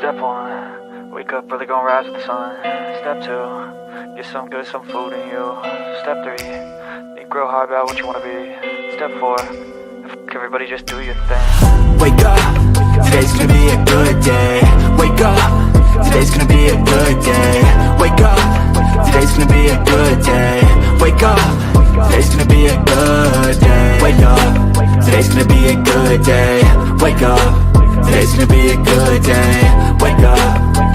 Step 1, wake up early, gonna rise with the sun. Step 2, get some good, some food in you. Step 3, think real hard about what you wanna be. Step 4, everybody just do your thing. Wake up, today's gonna be a good day. Wake up, today's gonna be a good day. Wake up, today's gonna be a good day. Wake up, today's gonna be a good day. Wake up, today's gonna be a good day. Wake up, today's gonna be a good day. Wake up,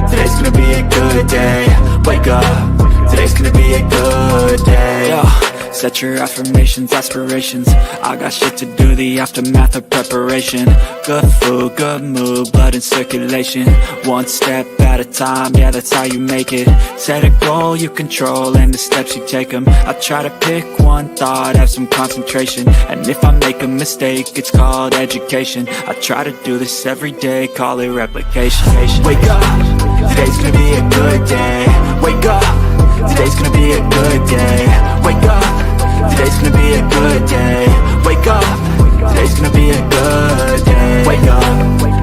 today's gonna be a good day. Wake up, today's gonna be a good day. Yo, set your affirmations, aspirations. I got shit to do, the aftermath of preparation. Good food, good mood, blood in circulation. One step at a time, yeah, that's how you make it. Set a goal you control and the steps you take them. I try to pick one thought, have some concentration. And if I make a mistake, it's called education. I try to do this every day, call it replication. Wake up, today's gonna be a good day. Wake up, today's gonna be a good day. Wake up, today's gonna be a good day. Wake up, today's gonna be a good day. Wake up,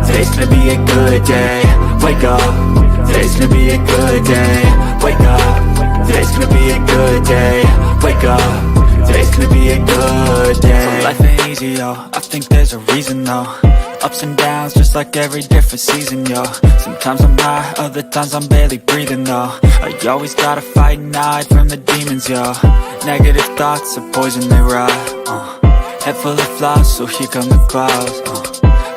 today's gonna be a good day. Wake up, today's gonna be a good day. Wake up, today's gonna be a good day. Wake up, today's gonna be a good day. So life ain't easy, yo, I think there's a reason though. Ups and downs, just like every different season, yo. Sometimes I'm high, other times I'm barely breathing, though. I always gotta fight and hide from the demons, yo. Negative thoughts are poison, they rot. Head full of flaws, so here come the clouds.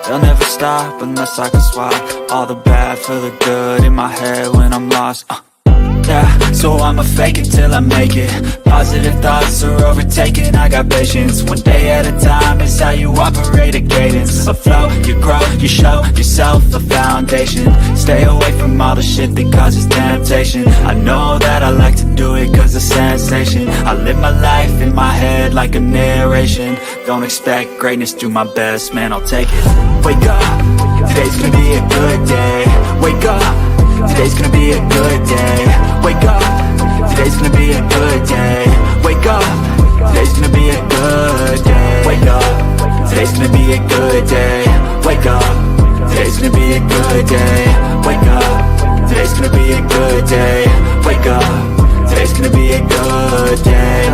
They'll never stop unless I can swap all the bad for the good in my head when I'm lost. Yeah, so I'ma fake it till I make it. Positive thoughts are overtaken, I got patience. One day at a time is how you operate a cadence. A flow, you grow, you show yourself a foundation. Stay away from all the shit that causes temptation. I know that I like to do it cause it's sensation. I live my life in my head like a narration. Don't expect greatness, do my best, man, I'll take it. Wake up, today's gonna be a good day. Wake up, today's gonna be a good day. Wake up, today's gonna be a good day. Wake up, today's gonna be a good day. Wake up, today's gonna be a good day. Wake up, today's gonna be a good day. Wake up, today's gonna be a good day. Wake up, today's gonna be a good day.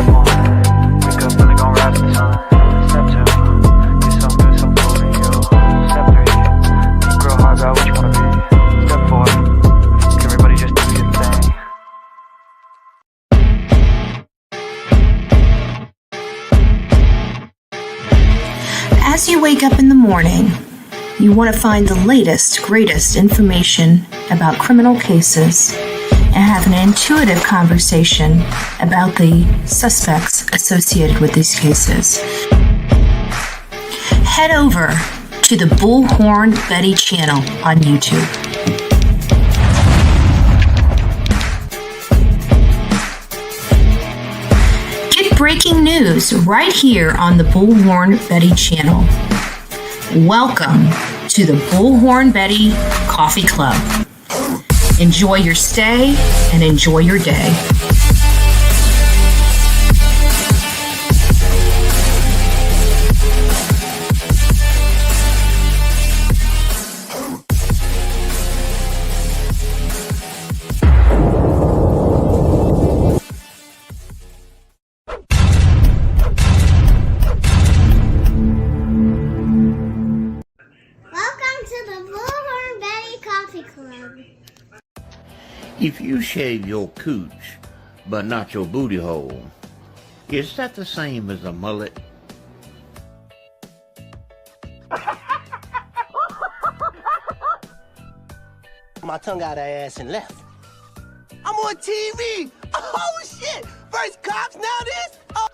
Wake up early, gonna rise with the sun. Step 2, get some good, some food in you. Step 3, think real hard about what you wanna be. Step 4, everybody just do your thing. As you wake up in the morning, you want to find the latest, greatest information about criminal cases and have an intuitive conversation about the suspects associated with these cases. Head over to the Bullhorn Betty channel on YouTube. Breaking news right here on the Bullhorn Betty channel. Welcome to the Bullhorn Betty Coffee Club. Enjoy your stay and enjoy your day. If you shave your cooch, but not your booty hole, is that the same as a mullet? My tongue out her ass and left. I'm on TV! Oh shit! First cops, now this? Oh.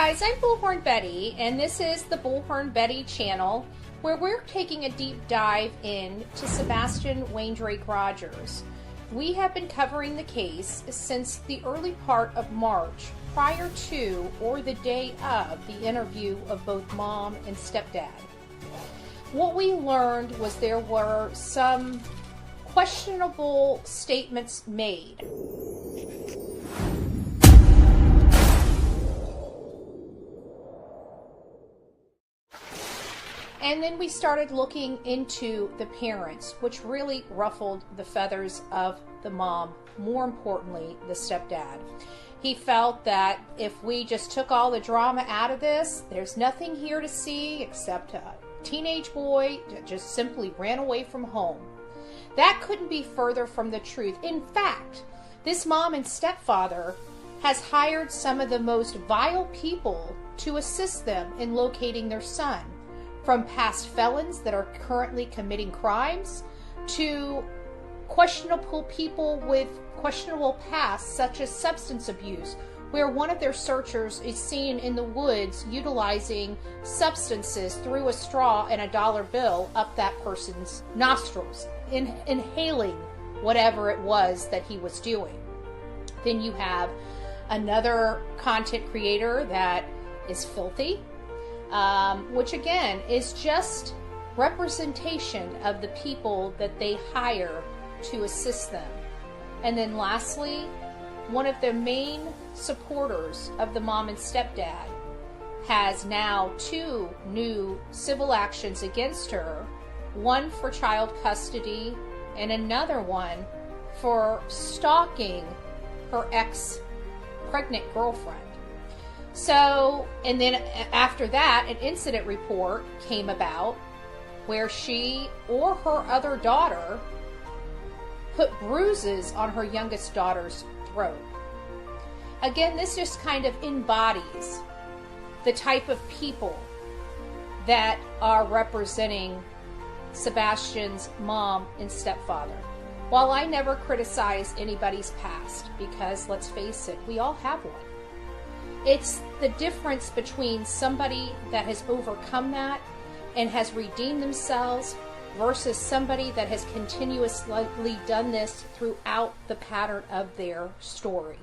guys, I'm Bullhorn Betty, and this is the Bullhorn Betty channel, where we're taking a deep dive into Sebastian Rogers. We have been covering the case since the early part of March, prior to or the day of the interview of both mom and stepdad. What we learned was there were some questionable statements made. And then we started looking into the parents, which really ruffled the feathers of the mom, more importantly, the stepdad. He felt that if we just took all the drama out of this, there's nothing here to see except a teenage boy that just simply ran away from home. That couldn't be further from the truth. In fact, this mom and stepfather has hired some of the most vile people to assist them in locating their son. From past felons that are currently committing crimes to questionable people with questionable pasts, such as substance abuse, where one of their searchers is seen in the woods utilizing substances through a straw and a dollar bill up that person's nostrils, inhaling whatever it was that he was doing. Then you have another content creator that is filthy, which again is just representation of the people that they hire to assist them. And then lastly, one of the main supporters of the mom and stepdad has now 2 new civil actions against her, one for child custody and another one for stalking her ex-pregnant girlfriend. So, and then after that, an incident report came about where she or her other daughter put bruises on her youngest daughter's throat. Again, this just kind of embodies the type of people that are representing Sebastian's mom and stepfather. While I never criticize anybody's past, because let's face it, we all have one. It's the difference between somebody that has overcome that and has redeemed themselves versus somebody that has continuously done this throughout the pattern of their story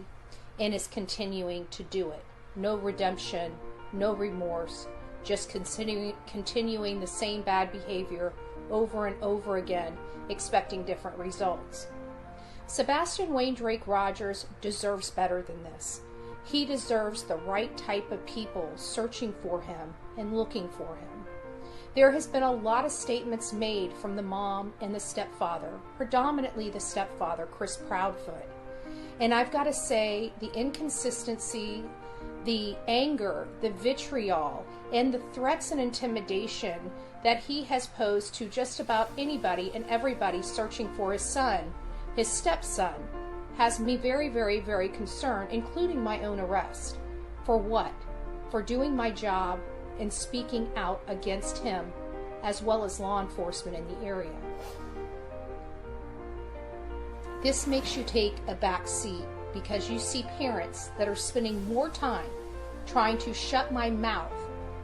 and is continuing to do it. No redemption, no remorse, just continuing the same bad behavior over and over again, expecting different results. Sebastian Rogers deserves better than this. He deserves the right type of people searching for him and looking for him. There has been a lot of statements made from the mom and the stepfather, predominantly the stepfather, Chris Proudfoot. And I've got to say, the inconsistency, the anger, the vitriol, and the threats and intimidation that he has posed to just about anybody and everybody searching for his son, his stepson, has me very, very, very concerned, including my own arrest. For what? For doing my job and speaking out against him, as well as law enforcement in the area. This makes you take a back seat because you see parents that are spending more time trying to shut my mouth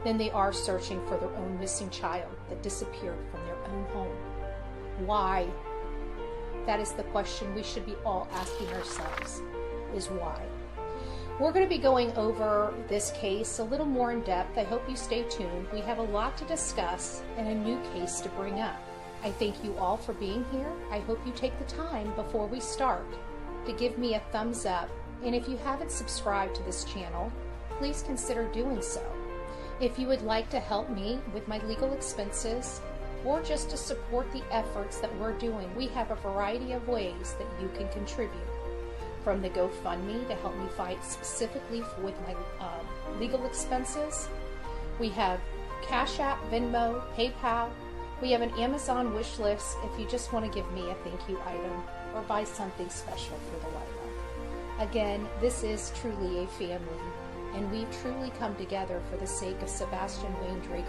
than they are searching for their own missing child that disappeared from their own home. Why? That is the question we should be all asking ourselves, is why. We're going to be going over this case a little more in depth. I hope you stay tuned. We have a lot to discuss and a new case to bring up. I thank you all for being here. I hope you take the time before we start to give me a thumbs up. And if you haven't subscribed to this channel, please consider doing so. If you would like to help me with my legal expenses, or just to support the efforts that we're doing, we have a variety of ways that you can contribute. From the GoFundMe to help me fight specifically with my legal expenses. We have Cash App, Venmo, PayPal. We have an Amazon wish list if you just want to give me a thank you item or buy something special for the Lila. Again, this is truly a family, and we've truly come together for the sake of Sebastian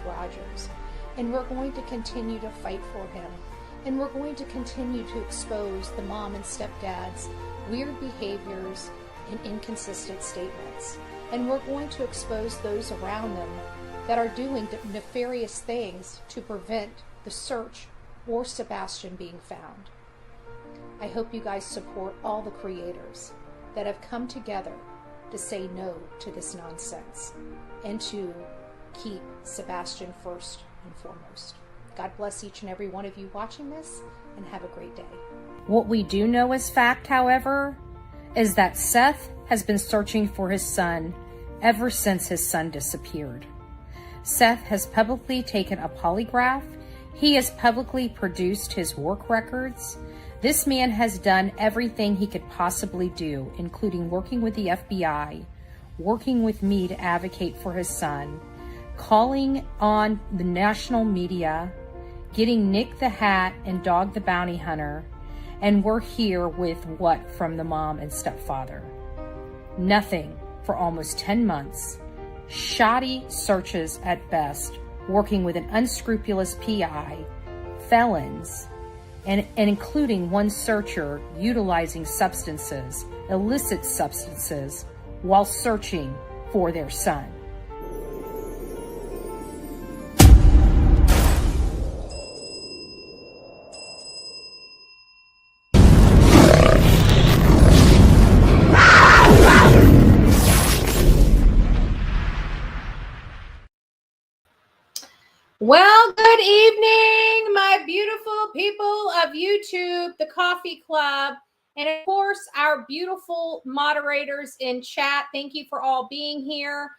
Rogers. And we're going to continue to fight for him. And we're going to continue to expose the mom and stepdad's weird behaviors and inconsistent statements. and we're going to expose those around them that are doing nefarious things to prevent the search or Sebastian being found. I hope you guys support all the creators that have come together to say no to this nonsense and to keep Sebastian first and foremost. God bless each and every one of you watching this, and have a great day. What we do know as fact, however, is that Seth has been searching for his son ever since his son disappeared. Seth has publicly taken a polygraph. He has publicly produced his work records. This man has done everything he could possibly do, including working with the FBI, working with me to advocate for his son, calling on the national media, getting Nick the Hat and Dog the Bounty Hunter, and we're here with what from the mom and stepfather? Nothing for almost 10 months. Shoddy searches at best, working with an unscrupulous PI, felons, and including one searcher utilizing substances, illicit substances, while searching for their son. Well, good evening, my beautiful people of YouTube, the Coffee Club, and of course, our beautiful moderators in chat. Thank you for all being here.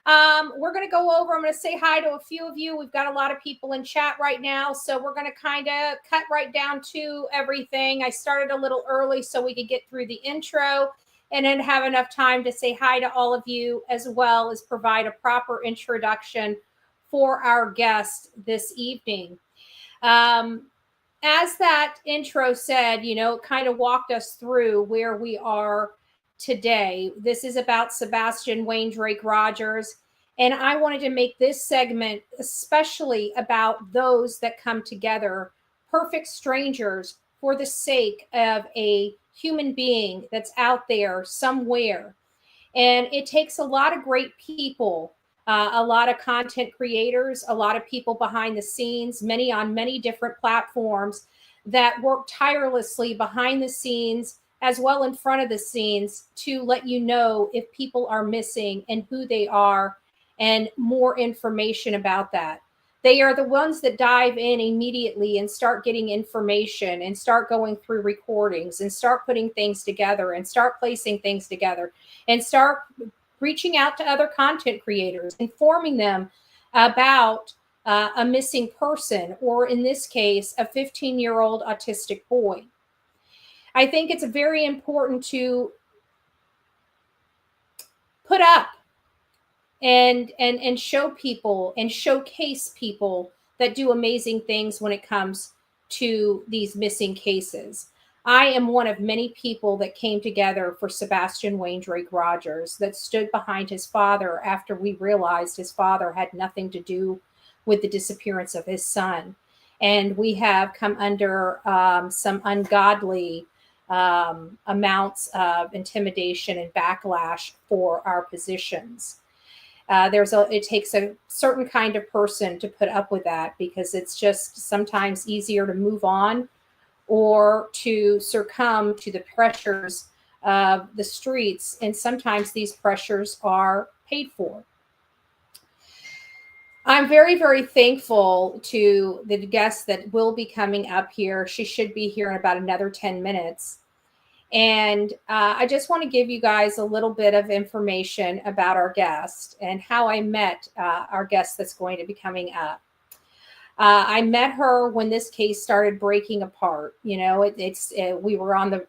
We're going to go over, I'm going to say hi to a few of you. We've got a lot of people in chat right now, so we're going to kind of cut right down to everything. I started a little early so we could get through the intro and then have enough time to say hi to all of you, as well as provide a proper introduction for our guest this evening. As that intro said, it kind of walked us through where we are today. This is about Sebastian Wayne Drake Rogers, and I wanted to make this segment especially about those that come together, perfect strangers, for the sake of a human being that's out there somewhere. And it takes a lot of great people, a lot of content creators, a lot of people behind the scenes, many on many different platforms that work tirelessly behind the scenes as well in front of the scenes to let you know if people are missing and who they are and more information about that. They are the ones that dive in immediately and start getting information and start going through recordings and start putting things together and start placing things together and start reaching out to other content creators, informing them about a missing person, or in this case, a 15-year-old autistic boy. I think it's very important to put up and show people and showcase people that do amazing things when it comes to these missing cases. I am one of many people that came together for Sebastian Wayne Drake Rogers, that stood behind his father after we realized his father had nothing to do with the disappearance of his son. And we have come under some ungodly amounts of intimidation and backlash for our positions. It takes a certain kind of person to put up with that, because it's just sometimes easier to move on or to succumb to the pressures of the streets. And sometimes these pressures are paid for. I'm very, very thankful to the guest that will be coming up here. She should be here in about another 10 minutes. And I just want to give you guys a little bit of information about our guest and how I met our guest that's going to be coming up. I met her when this case started breaking apart. We were on the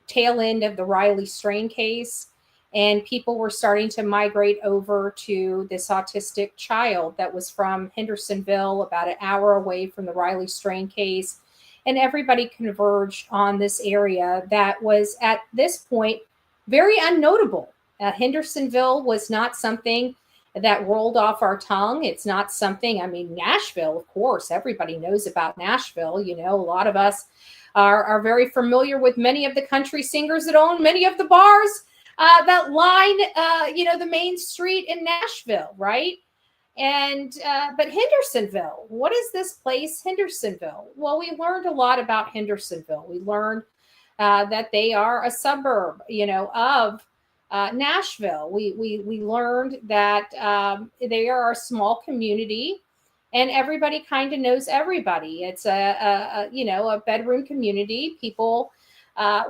tail end of the Riley Strain case, and people were starting to migrate over to this autistic child that was from Hendersonville, about an hour away from the Riley Strain case. And everybody converged on this area that was at this point very unnotable. Hendersonville was not something that rolled off our tongue. It's not something, Nashville, of course, everybody knows about Nashville. A lot of us are very familiar with many of the country singers that own many of the bars that line, the main street in Nashville, right? And but Hendersonville, what is this place, Hendersonville? Well, we learned a lot about Hendersonville. We learned that they are a suburb, of Nashville. We learned that they are a small community, and everybody kind of knows everybody. It's a bedroom community. People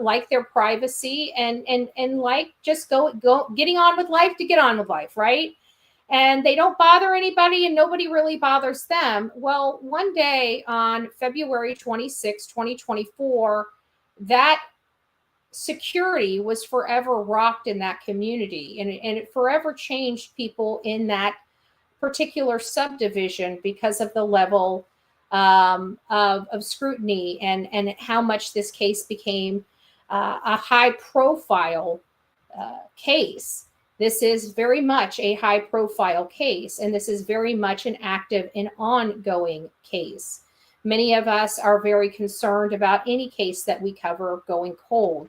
like their privacy and like just getting on with life to get on with life, right? And they don't bother anybody and nobody really bothers them. Well, one day on February 26, 2024, that security was forever rocked in that community, and it forever changed people in that particular subdivision because of the level of scrutiny and how much this case became a high profile case. This is very much a high profile case, and this is very much an active and ongoing case. Many of us are very concerned about any case that we cover going cold.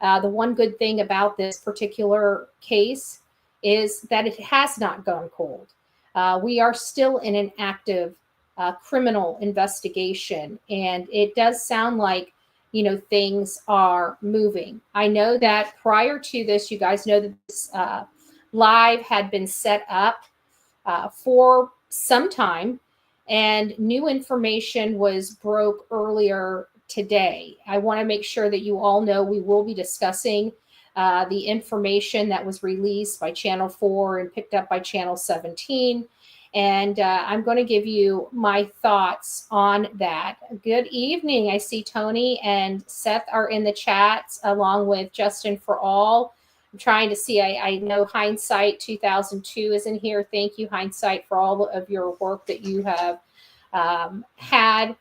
The one good thing about this particular case is that it has not gone cold. We are still in an active criminal investigation, and it does sound like things are moving. I know that prior to this, you guys know that this live had been set up for some time, and new information was broke earlier today. I want to make sure that you all know we will be discussing the information that was released by Channel 4 and picked up by Channel 17. And I'm going to give you my thoughts on that. Good evening. I see Tony and Seth are in the chat along with Justin for All. I'm trying to see. I know Hindsight 2002 is in here. Thank you, Hindsight, for all of your work that you have had.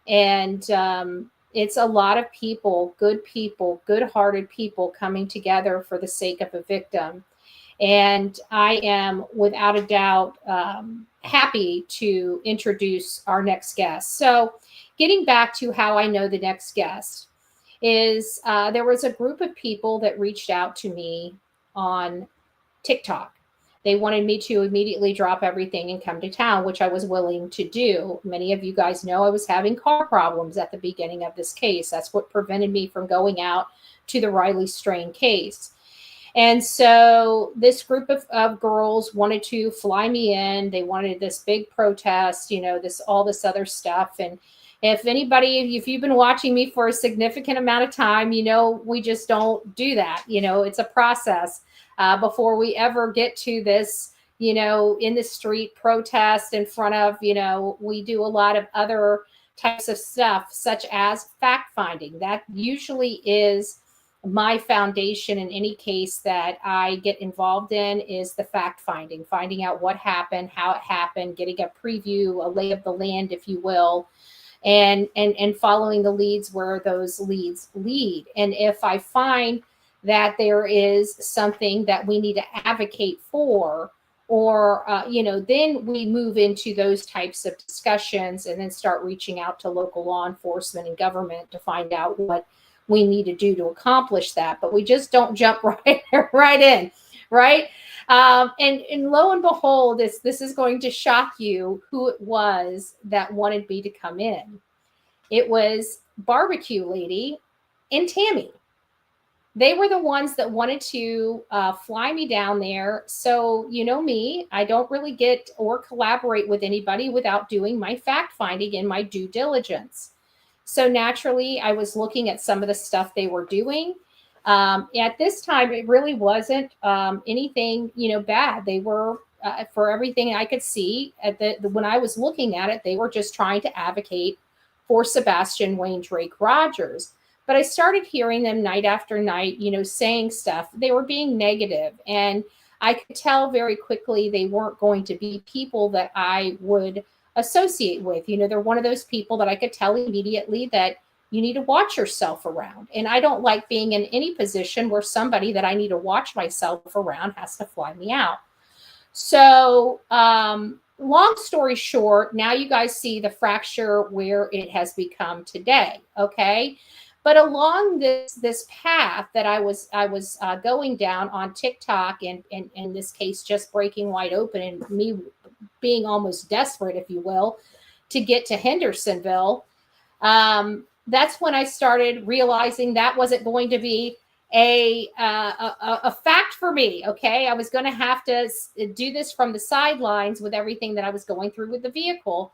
And it's a lot of people, good-hearted people coming together for the sake of a victim. And I am, without a doubt, happy to introduce our next guest. So getting back to how I know the next guest is there was a group of people that reached out to me on TikTok. They wanted me to immediately drop everything and come to town, which I was willing to do. Many of you guys know I was having car problems at the beginning of this case. That's what prevented me from going out to the Riley Strain case. And so this group of girls wanted to fly me in. They wanted this big protest, all this other stuff. And if you've been watching me for a significant amount of time, we just don't do that. It's a process before we ever get to this, in the street protest in front of, we do a lot of other types of stuff, such as fact finding. That usually is my foundation in any case that I get involved in, is the fact finding out what happened, how it happened, getting a preview, a lay of the land, if you will, and following the leads where those leads lead. And if I find that there is something that we need to advocate for, or, then we move into those types of discussions and then start reaching out to local law enforcement and government to find out what we need to do to accomplish that. But we just don't jump right in, right? And lo and behold, this is going to shock you who it was that wanted me to come in. It was Barbecue Lady and Tammy. They were the ones that wanted to fly me down there. So, me, I don't really get or collaborate with anybody without doing my fact finding and my due diligence. So naturally, I was looking at some of the stuff they were doing. At this time, it really wasn't anything, bad. They were, for everything I could see, when I was looking at it, they were just trying to advocate for Sebastian Wayne Drake Rogers. But I started hearing them night after night, saying stuff. They were being negative, and I could tell very quickly they weren't going to be people that I would associate with. They're one of those people that I could tell immediately that you need to watch yourself around. And I don't like being in any position where somebody that I need to watch myself around has to fly me out. So long story short, now you guys see the fracture where it has become today. Okay. But along this path that I was going down on TikTok, and in this case, just breaking wide open, and me being almost desperate, if you will, to get to Hendersonville, that's when I started realizing that wasn't going to be a fact for me. Okay, I was going to have to do this from the sidelines with everything that I was going through with the vehicle,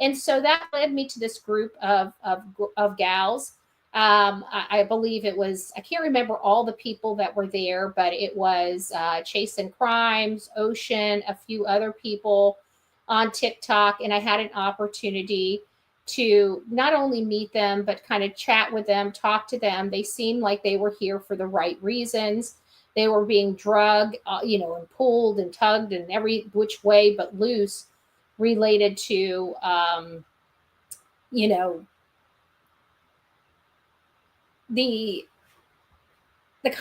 and so that led me to this group of gals. I believe it was, I can't remember all the people that were there, but it was Chasing Crimes, Ocean, a few other people on TikTok, and I had an opportunity to not only meet them, but kind of chat with them, talk to them. They seemed like they were here for the right reasons. They were being drugged, and pulled and tugged in every which way but loose, related to, the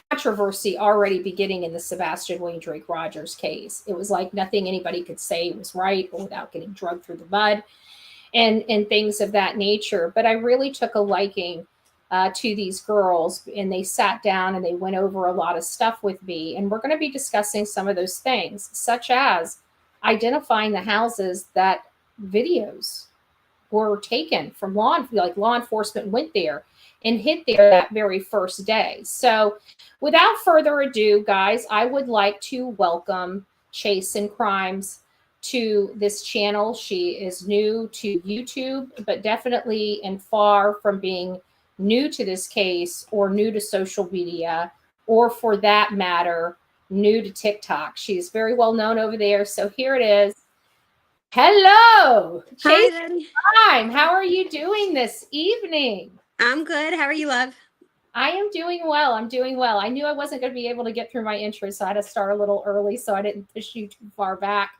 controversy already beginning in the Sebastian Wayne Drake Rogers case. It was like nothing anybody could say was right or without getting drugged through the mud and things of that nature. But I really took a liking to these girls, and they sat down and they went over a lot of stuff with me. And we're going to be discussing some of those things, such as identifying the houses that videos were taken from. Law enforcement went there and hit there that very first day. So without further ado, guys, I would like to welcome Chasing Crimes to this channel. She is new to YouTube, but definitely and far from being new to this case or new to social media, or for that matter, new to TikTok. She's very well known over there. So here it is. Hello, Chasing Crime. How are you doing this evening? I'm good. How are you, love? I am doing well. I'm doing well. I knew I wasn't going to be able to get through my intro, so I had to start a little early so I didn't push you too far back.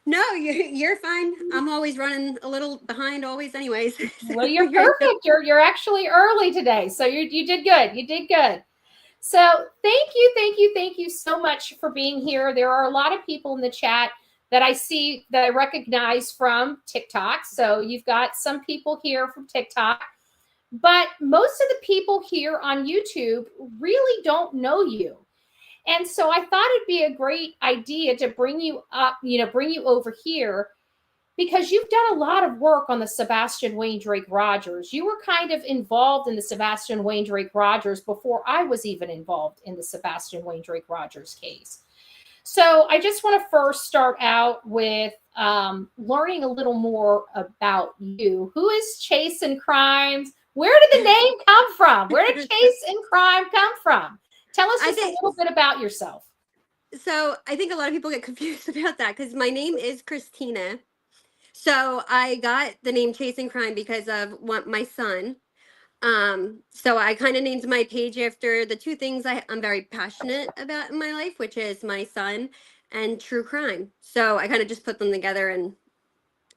No, you're fine. I'm always running a little behind always anyways. Well, you're perfect. You're actually early today. So you did good. You did good. So thank you so much for being here. There are a lot of people in the chat that I see that I recognize from TikTok. So you've got some people here from TikTok. But most of the people here on YouTube really don't know you. And so I thought it'd be a great idea to bring you up, bring you over here, because you've done a lot of work on the Sebastian Wayne Drake Rogers. You were kind of involved in the Sebastian Wayne Drake Rogers before I was even involved in the Sebastian Wayne Drake Rogers case. So I just want to first start out with learning a little more about you. Who is Chasing Crimes? Where did the name come from? Where did Chasing Crime come from? Tell us just a little bit about yourself. So I think a lot of people get confused about that because my name is Christina. So I got the name Chasing Crime because of my son. So I kind of named my page after the two things I'm very passionate about in my life, which is my son and true crime. So I kind of just put them together and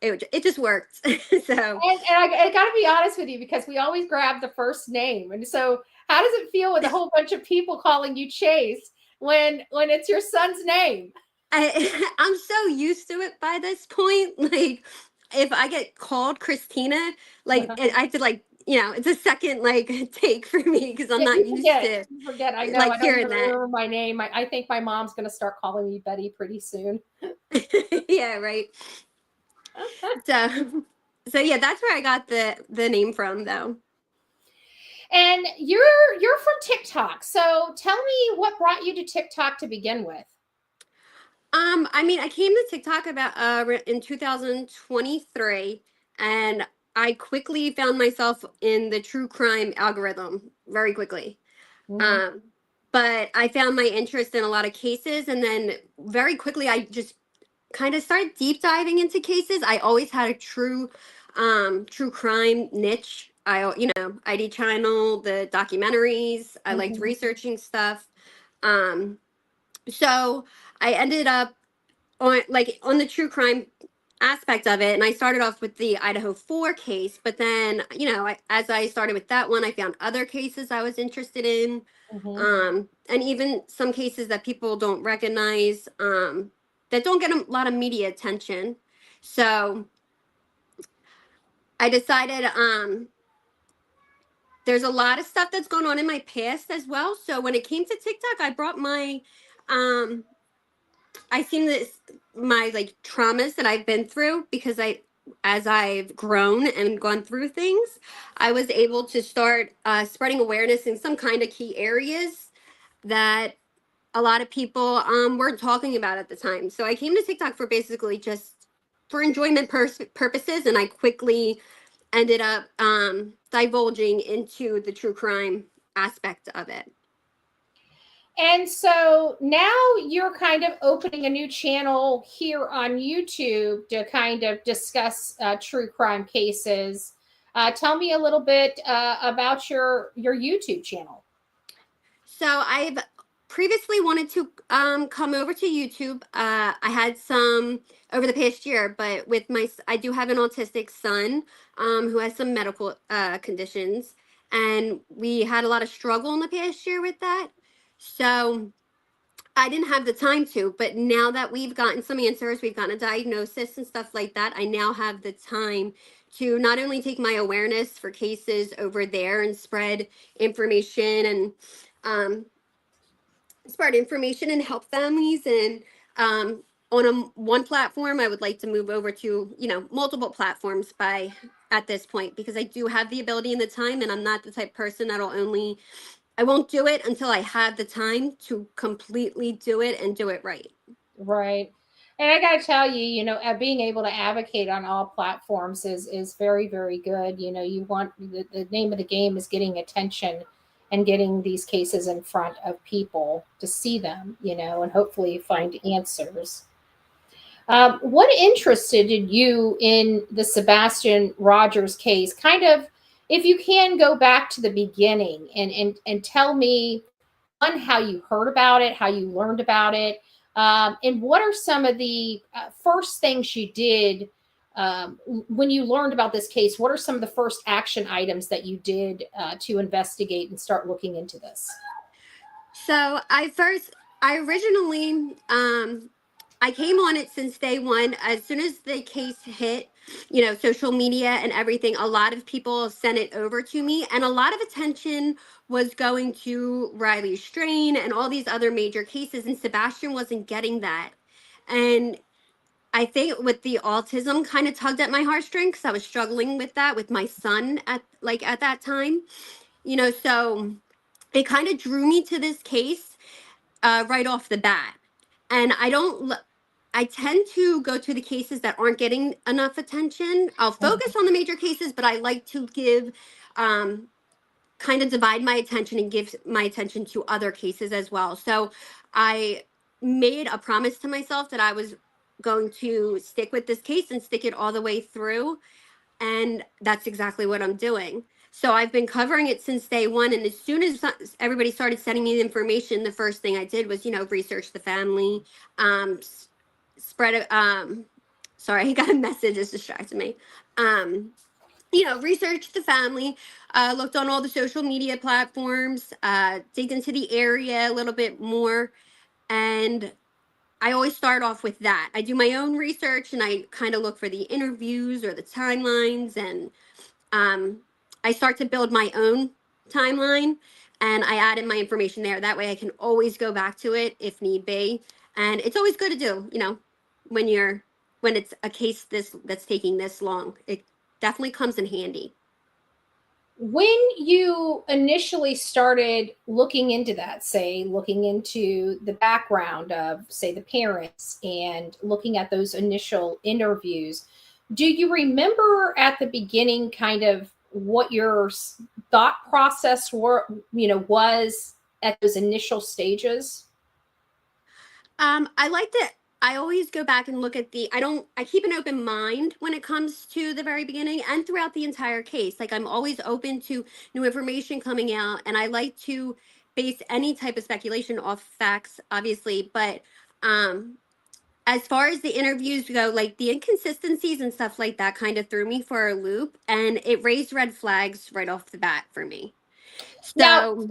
it just worked. So and I got to be honest with you, because we always grab the first name. And so how does it feel with a whole bunch of people calling you Chase when it's your son's name? I'm so used to it by this point. Like if I get called Christina, like I have to it's a second take for me because I'm not used to. You forget. I know. I don't hearing even that. remember my name. I think my mom's going to start calling me Betty pretty soon. Yeah, right. So yeah, that's where I got the name from, though. And you're from TikTok. So tell me what brought you to TikTok to begin with. I mean, I came to TikTok about in 2023, and I quickly found myself in the true crime algorithm very quickly. Mm-hmm. But I found my interest in a lot of cases, and then very quickly I just kind of started deep diving into cases. I always had a true crime niche. ID Channel, the documentaries. I liked researching stuff. So I ended up on the true crime aspect of it, and I started off with the Idaho 4 case, but then as I started with that one, I found other cases I was interested in, and even some cases that people don't recognize, that don't get a lot of media attention. So I decided there's a lot of stuff that's going on in my past as well. So when it came to TikTok, I brought my I seen this my like traumas that I've been through, because as I've grown and gone through things, I was able to start spreading awareness in some kind of key areas that a lot of people weren't talking about at the time. So I came to TikTok for basically just for enjoyment purposes, and I quickly ended up divulging into the true crime aspect of it. And so now you're kind of opening a new channel here on YouTube to kind of discuss true crime cases. Tell me a little bit about your YouTube channel. So I've previously wanted to come over to YouTube. I had some over the past year, but I do have an autistic son who has some medical conditions, and we had a lot of struggle in the past year with that. So I didn't have the time to, but now that we've gotten some answers, we've gotten a diagnosis and stuff like that, I now have the time to not only take my awareness for cases over there and spread information and help families. And on one platform, I would like to move over to, multiple platforms at this point, because I do have the ability and the time, and I'm not the type of person I won't do it until I have the time to completely do it and do it right. Right. And I got to tell you, being able to advocate on all platforms is very, very good. You want the name of the game is getting attention and getting these cases in front of people to see them, and hopefully find answers. What interested you in the Sebastian Rogers case? Kind of, if you can go back to the beginning and tell me on how you heard about it, how you learned about it, and what are some of the first things you did when you learned about this case? What are some of the first action items that you did to investigate and start looking into this? So I originally, I came on it since day one. As soon as the case hit, social media and everything, a lot of people sent it over to me, and a lot of attention was going to Riley Strain and all these other major cases, and Sebastian wasn't getting that. And I think with the autism kind of tugged at my heartstrings, because I was struggling with that with my son at that time, so it kind of drew me to this case right off the bat. And I tend to go to the cases that aren't getting enough attention. I'll focus on the major cases, but I like to give, kind of divide my attention and give my attention to other cases as well. So I made a promise to myself that I was going to stick with this case and stick it all the way through. And that's exactly what I'm doing. So I've been covering it since day one. And as soon as everybody started sending me the information, the first thing I did was, research the family, sorry, I got a message that's distracted me. Researched the family, looked on all the social media platforms, digged into the area a little bit more. And I always start off with that. I do my own research, and I kind of look for the interviews or the timelines, and I start to build my own timeline, and I add in my information there. That way I can always go back to it if need be. And it's always good to do, when it's a case that's taking this long. It definitely comes in handy. When you initially started looking into that, say, looking into the background of, say, the parents and looking at those initial interviews, do you remember at the beginning kind of what your thought process was at those initial stages? I always go back and look at I keep an open mind when it comes to the very beginning and throughout the entire case. Like, I'm always open to new information coming out, and I like to base any type of speculation off facts, obviously. But as far as the interviews go, like the inconsistencies and stuff like that kind of threw me for a loop, and it raised red flags right off the bat for me. So now,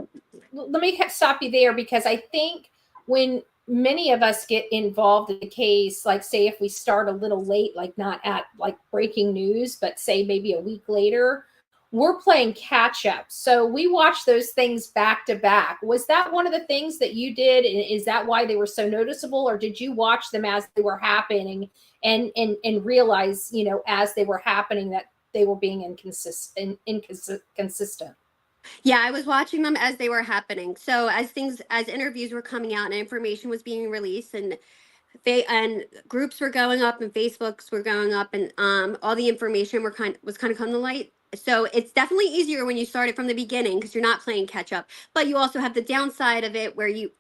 let me stop you there, because I think when many of us get involved in the case, like, say, if we start a little late, like not at like breaking news, but say maybe a week later, we're playing catch up. So we watched those things back to back. Was that one of the things that you did? And is that why they were so noticeable? Or did you watch them as they were happening and realize, you know, as they were happening that they were being inconsistent? Yeah, I was watching them as they were happening. So as interviews were coming out and information was being released and groups were going up and Facebooks were going up and all the information was kind of coming to light. So it's definitely easier when you start it from the beginning because you're not playing catch up. But you also have the downside of it where you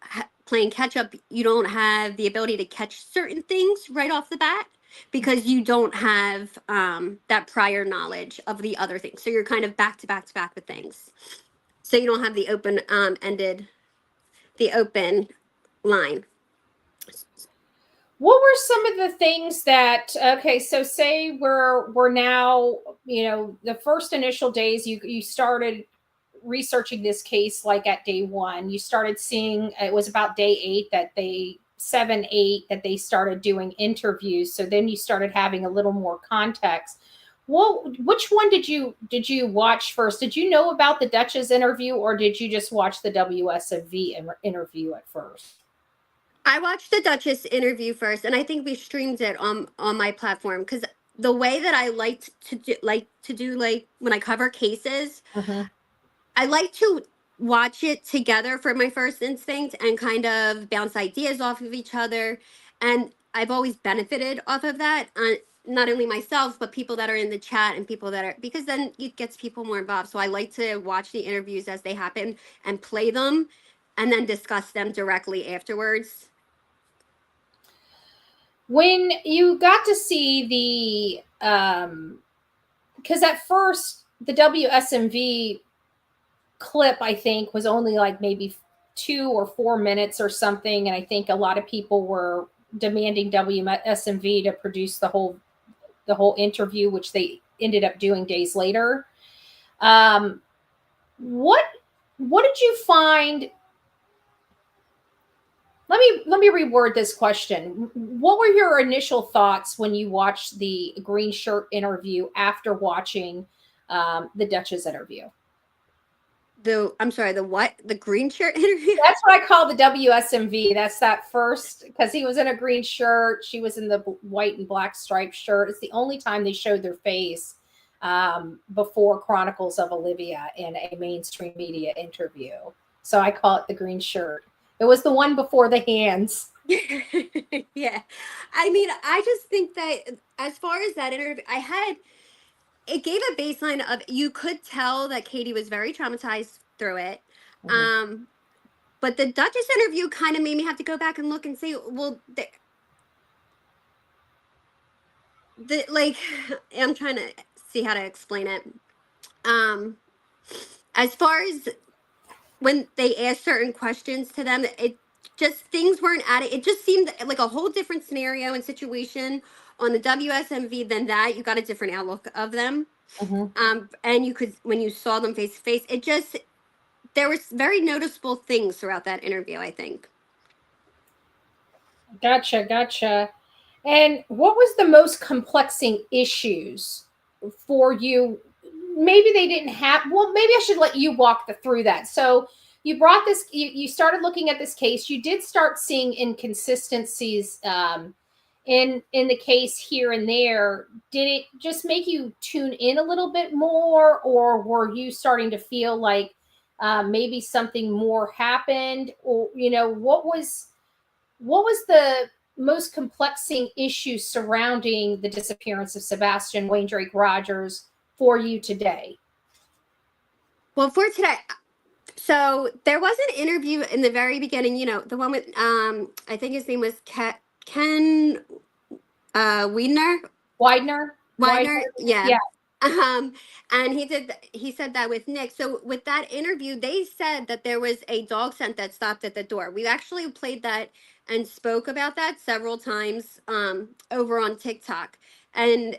playing catch up, you don't have the ability to catch certain things right off the bat because you don't have that prior knowledge of the other things. So you're kind of back to back to back with things. So you don't have the open line. What were some of the things that, okay, so say we're now, you know, the first initial days you started researching this case, like at day 1, you started seeing, it was about day 8 that 7, 8 that they started doing interviews. So then you started having a little more context. Well, which one did you watch first? Did you know about the Dutchess interview, or did you just watch the WSMV interview at first? I watched the Dutchess interview first, and I think we streamed it on my platform because the way that I liked to do when I cover cases, I like to watch it together for my first instinct and kind of bounce ideas off of each other. And I've always benefited off of that. Not only myself, but people that are in the chat and people that are, because then it gets people more involved. So I like to watch the interviews as they happen and play them and then discuss them directly afterwards. When you got to see because at first the WSMV clip, I think, was only like maybe 2 or 4 minutes or something. And I think a lot of people were demanding WSMV to produce the whole interview, which they ended up doing days later. What did you find? Let me reword this question. What were your initial thoughts when you watched the green shirt interview after watching the Dutchess interview? I'm sorry, the what? The green shirt interview? That's what I call the WSMV. That's that first, because he was in a green shirt. She was in the white and black striped shirt. It's the only time they showed their face before Chronicles of Olivia in a mainstream media interview. So I call it the green shirt. It was the one before the hands. Yeah. I mean, I just think that as far as that interview, it gave a baseline of, you could tell that Katie was very traumatized through it. But the Dutchess interview kind of made me have to go back and look and say, well, I'm trying to see how to explain it. As far as when they asked certain questions to them, it just, things weren't at it. It just seemed like a whole different scenario and situation on the WSMV than that. You got a different outlook of them. And you could, when you saw them face to face, there was very noticeable things throughout that interview, I think. Gotcha. And what was the most complexing issues for you? Maybe they didn't have, well, maybe I should let you walk through that. So you brought this, you started looking at this case. You did start seeing inconsistencies in the case here and there. Did it just make you tune in a little bit more, or were you starting to feel like maybe something more happened? Or, you know, what was the most complexing issue surrounding the disappearance of Sebastian Waindrake Rogers for you today? Well, for today, so there was an interview in the very beginning, you know, the one with, I think his name was Ken Widener. Yeah. And he said that with Nick. So with that interview, they said that there was a dog scent that stopped at the door. We actually played that and spoke about that several times over on TikTok. And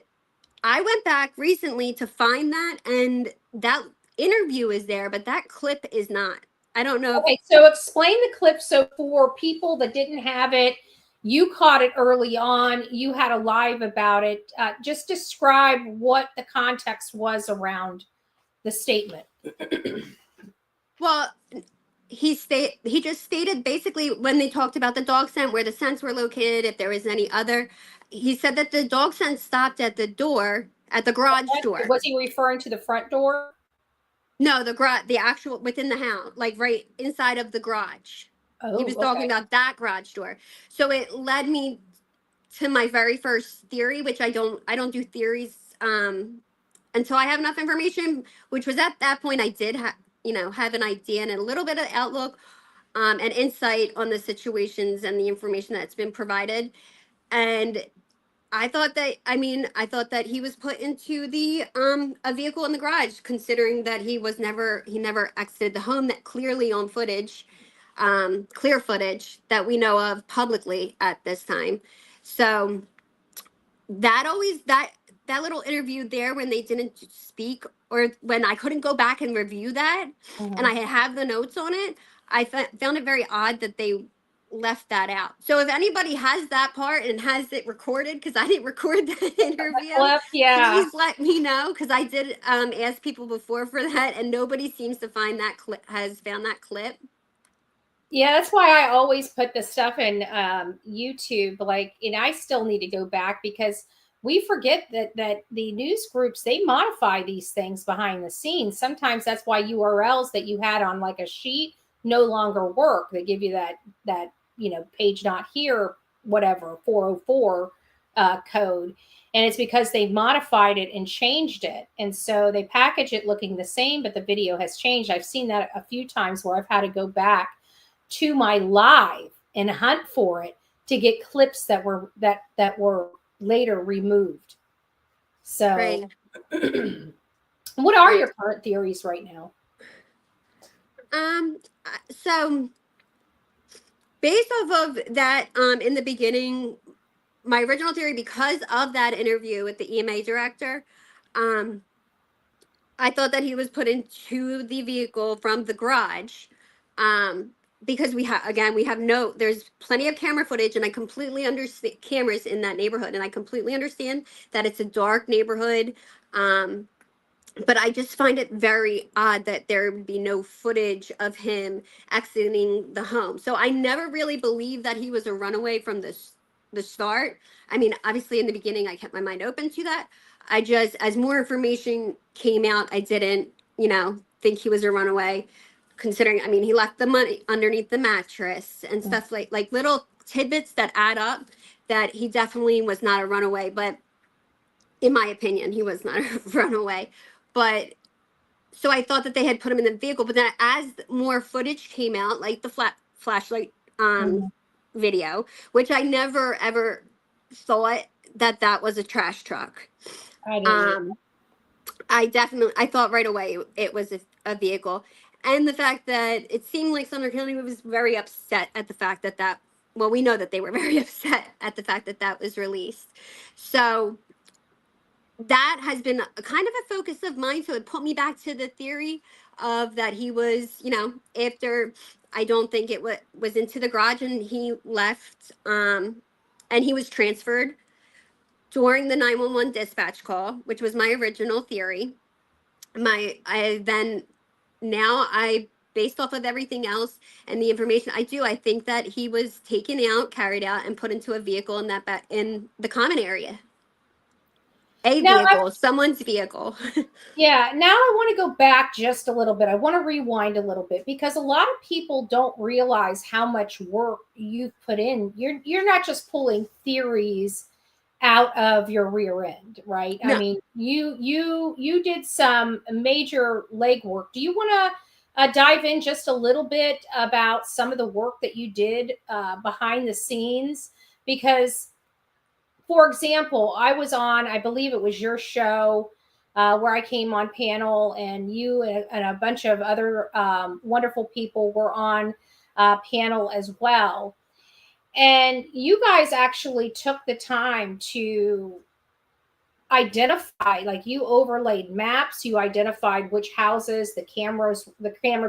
I went back recently to find that, and that interview is there, but that clip is not. I don't know. Okay, so explain the clip. So for people that didn't have it, you caught it early on. You had a live about it. Just describe what the context was around the statement? Well, he just stated basically when they talked about the dog scent, where the scents were located, if there was any other. He said that the dog scent stopped at the door, at the garage door. Was he referring to the front door? No, the actual within the house, like right inside of the garage. Oh, He was talking about that garage door. So it led me to my very first theory, which I don't do theories until I have enough information, which was at that point I did have an idea and a little bit of outlook and insight on the situations and the information that's been provided. And I thought that he was put into the a vehicle in the garage, considering that he never exited the home, that clearly on footage, clear footage that we know of publicly at this time. So that little interview there, when they didn't speak, or when I couldn't go back and review that, and I have the notes on it, I found it very odd that they left that out. So if anybody has that part and has it recorded, because I didn't record that interview, please let me know, because I did ask people before for that, and nobody seems to find that clip, has found that clip. Yeah, that's why I always put the stuff in YouTube. Like, and I still need to go back, because we forget that the news groups, they modify these things behind the scenes. Sometimes that's why URLs that you had on like a sheet no longer work. They give you that page not here, whatever, 404 code. And it's because they modified it and changed it. And so they package it looking the same, but the video has changed. I've seen that a few times where I've had to go back to my live and hunt for it to get clips that were later removed. So Right. What are your current theories right now? So based off of that, in the beginning, my original theory, because of that interview with the EMA director, I thought that he was put into the vehicle from the garage, because there's plenty of camera footage, and I completely understand cameras in that neighborhood, and I completely understand that it's a dark neighborhood. But I just find it very odd that there would be no footage of him exiting the home. So I never really believed that he was a runaway from the start. I mean, obviously in the beginning, I kept my mind open to that. I just, as more information came out, I didn't, think he was a runaway, considering, I mean, he left the money underneath the mattress and stuff like little tidbits that add up, that he definitely was not a runaway. But in my opinion, he was not a runaway. But so I thought that they had put him in the vehicle, but then as more footage came out, like the flashlight video, which I never ever thought that was a trash truck. I thought right away it was a vehicle. And the fact that it seemed like Sumner County was very upset at the fact that we know that they were very upset at the fact that was released. So that has been a kind of a focus of mine. So it put me back to the theory of that he was, after, I don't think it was into the garage, and he left, and he was transferred during the 911 dispatch call, which was my original theory. Based off of everything else and the information I think that he was taken out, carried out, and put into a vehicle in the common area. Someone's vehicle. Yeah. Now I want to go back just a little bit. I want to rewind a little bit, because a lot of people don't realize how much work you've put in. You're not just pulling theories out of your rear end, right? No. I mean, you did some major legwork. Do you want to dive in just a little bit about some of the work that you did behind the scenes? Because, for example, I was on, I believe it was your show, where I came on panel, and you and a bunch of other wonderful people were on panel as well. And you guys actually took the time to identify, like, you overlaid maps, you identified which houses the camera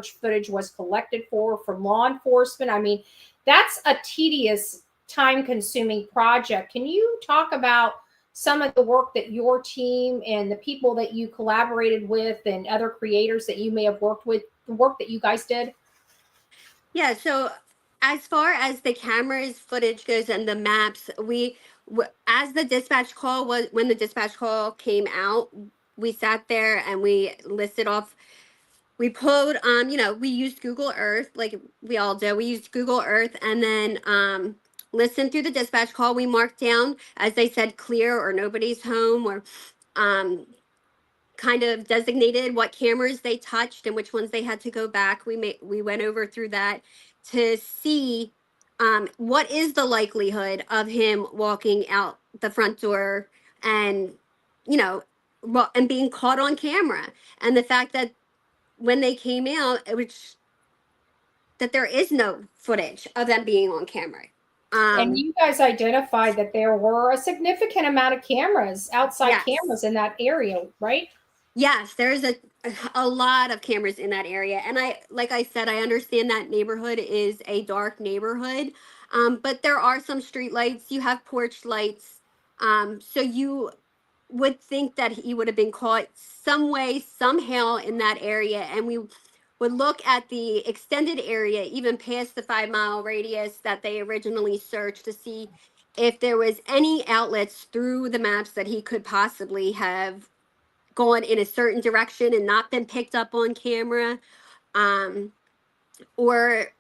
footage was collected from law enforcement. I mean, that's a tedious, time-consuming project. Can you talk about some of the work that your team and the people that you collaborated with and other creators that you may have worked with, the work that you guys did? Yeah, so as far as the cameras footage goes and the maps, as the dispatch call was, when the dispatch call came out, we sat there and we listed off, we pulled, we used Google Earth, like we all do. We used Google Earth and then listened through the dispatch call. We marked down, as they said, clear or nobody's home, or um, kind of designated what cameras they touched and which ones they had to go back. We went over through that to see what is the likelihood of him walking out the front door and, and being caught on camera. And the fact that when they came out, that there is no footage of them being on camera. And you guys identified that there were a significant amount of cameras, outside Yes. cameras in that area, right? Yes, there's a lot of cameras in that area. And like I said, I understand that neighborhood is a dark neighborhood. But there are some street lights, you have porch lights. So you would think that he would have been caught some way, somehow in that area. And we would look at the extended area, even past the 5-mile radius that they originally searched, to see if there was any outlets through the maps that he could possibly have gone in a certain direction and not been picked up on camera, or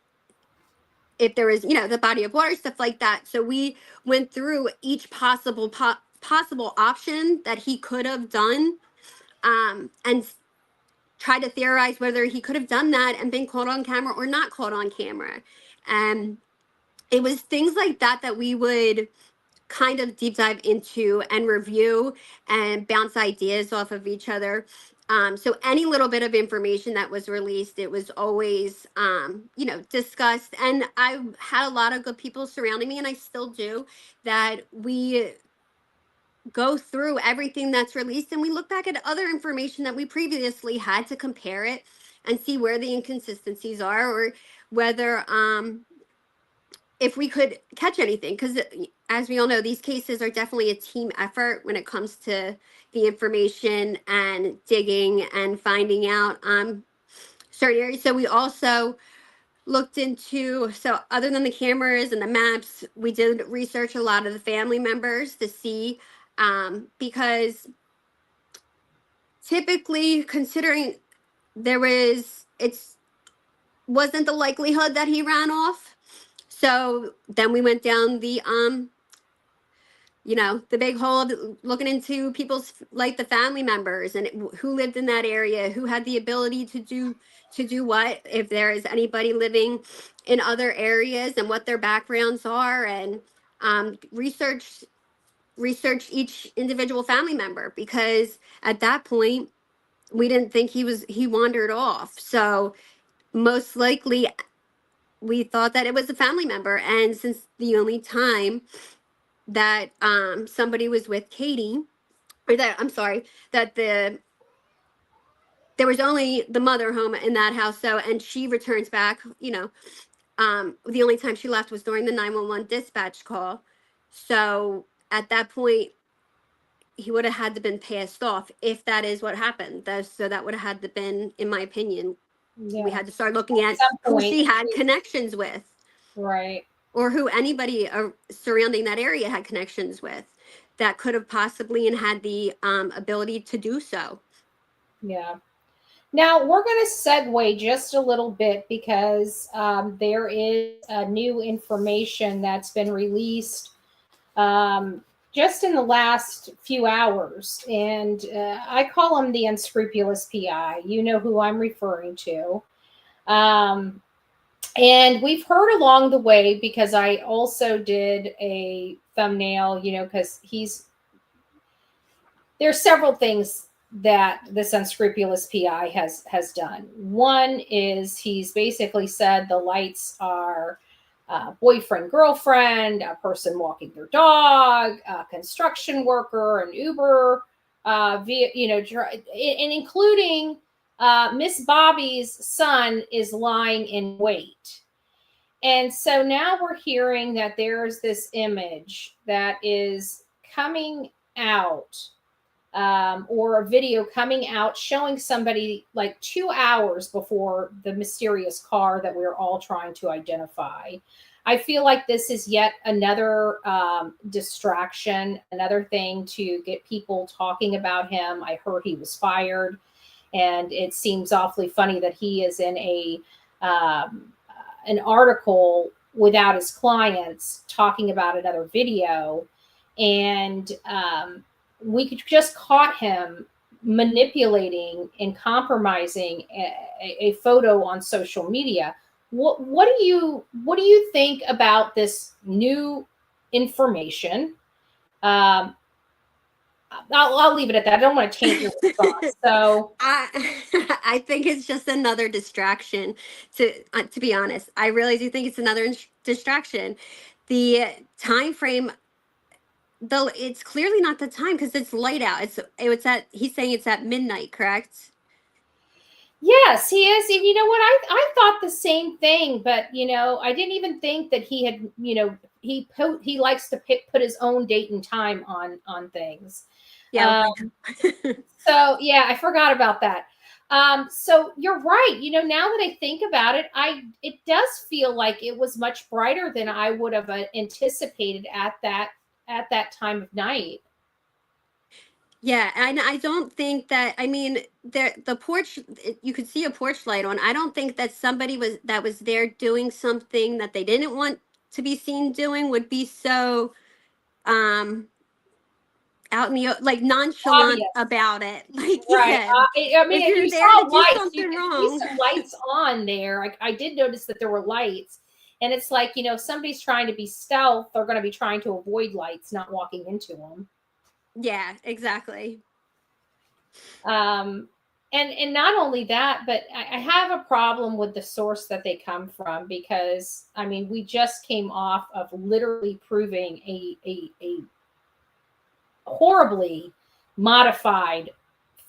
if there was, the body of water, stuff like that. So we went through each possible option that he could have done, and tried to theorize whether he could have done that and been caught on camera or not caught on camera. And it was things like that that we would kind of deep dive into and review and bounce ideas off of each other. So any little bit of information that was released, it was always, discussed. And I had a lot of good people surrounding me, and I still do, that we go through everything that's released and we look back at other information that we previously had to compare it and see where the inconsistencies are, or whether if we could catch anything. Because as we all know, these cases are definitely a team effort when it comes to the information and digging and finding out certain areas. So we also looked into, so other than the cameras and the maps, we did research a lot of the family members to see, because typically, considering wasn't the likelihood that he ran off. So then we went down the big hole of looking into people's, like, the family members and who lived in that area, who had the ability to do what, if there is anybody living in other areas, and what their backgrounds are, and research each individual family member, because at that point we didn't think he wandered off. So most likely we thought that it was a family member. And since the only time that somebody was with Katie, or that, I'm sorry, that there was only the mother home in that house. So, and she returns back, the only time she left was during the 911 dispatch call. So at that point, he would have had to been passed off, if that is what happened. So that would have had to been, in my opinion, we had to start looking at who she had connections with. Right. Or who anybody surrounding that area had connections with that could have possibly and had the ability to do so. Yeah. Now we're going to segue just a little bit, because there is new information that's been released just in the last few hours. And I call him the unscrupulous PI. You know who I'm referring to. And we've heard along the way, because I also did a thumbnail, because there's several things that this unscrupulous PI has done. One is he's basically said the lights are boyfriend, girlfriend, a person walking their dog, a construction worker, an Uber, and including Miss Bobby's son is lying in wait. And so now we're hearing that there's this image that is coming out, or a video coming out showing somebody like 2 hours before the mysterious car that we're all trying to identify. I feel like this is yet another distraction, another thing to get people talking about him. I heard he was fired, and it seems awfully funny that he is in an article without his clients talking about another video. And we could just caught him manipulating and compromising a photo on social media. What do you think about this new information? I'll leave it at that. I don't want to taint your response. So I think it's just another distraction. To be honest, I really do think it's another distraction. The time frame, though, it's clearly not the time because it's light out. He's saying it's at midnight, correct? yes, he is. And you know what? I thought the same thing, but I didn't even think that he had. He likes to put his own date and time on things. Yeah. So yeah, I forgot about that. So you're right. Now that I think about it, it does feel like it was much brighter than I would have anticipated at that time of night. Yeah, and I don't think that. I mean, the porch. You could see a porch light on. I don't think that somebody was there doing something that they didn't want to be seen doing would be so out in the like nonchalant Obvious. about it. Like, right. yeah, I mean, if you there saw to do lights, something you could wrong. see some lights on there. I did notice that there were lights, and it's like if somebody's trying to be stealth, they're going to be trying to avoid lights, not walking into them. Yeah, exactly. And not only that, but I have a problem with the source that they come from, because I mean, we just came off of literally proving a horribly modified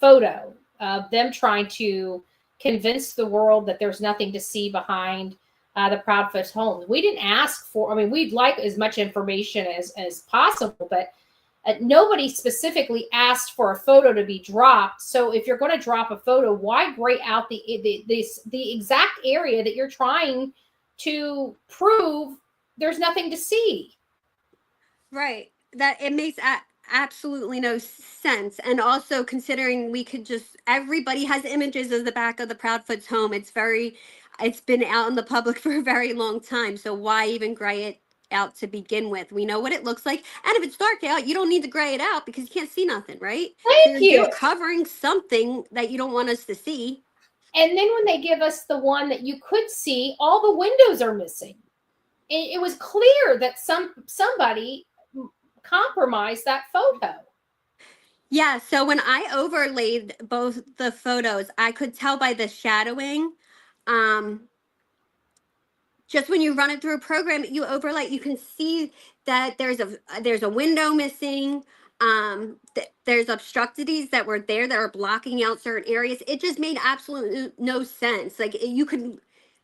photo of them trying to convince the world that there's nothing to see behind the Proudfoot's home. We didn't ask for, I mean, we'd like as much information as possible, but nobody specifically asked for a photo to be dropped. So if you're going to drop a photo, why gray out the exact area that you're trying to prove there's nothing to see? Right. That it makes absolutely no sense. And also considering everybody has images of the back of the Proudfoot's home. It's been out in the public for a very long time. So why even gray it out to begin with? We know what it looks like. And if it's dark out, you don't need to gray it out because you can't see nothing, right? Thank you. You're covering something that you don't want us to see. And then when they give us the one that you could see, all the windows are missing. It was clear that somebody compromised that photo. Yeah, so when I overlaid both the photos, I could tell by the shadowing. Just when you run it through a program, you overlay, you can see that there's a window missing. There's obstructivities that were there that are blocking out certain areas. It just made absolutely no sense. Like you could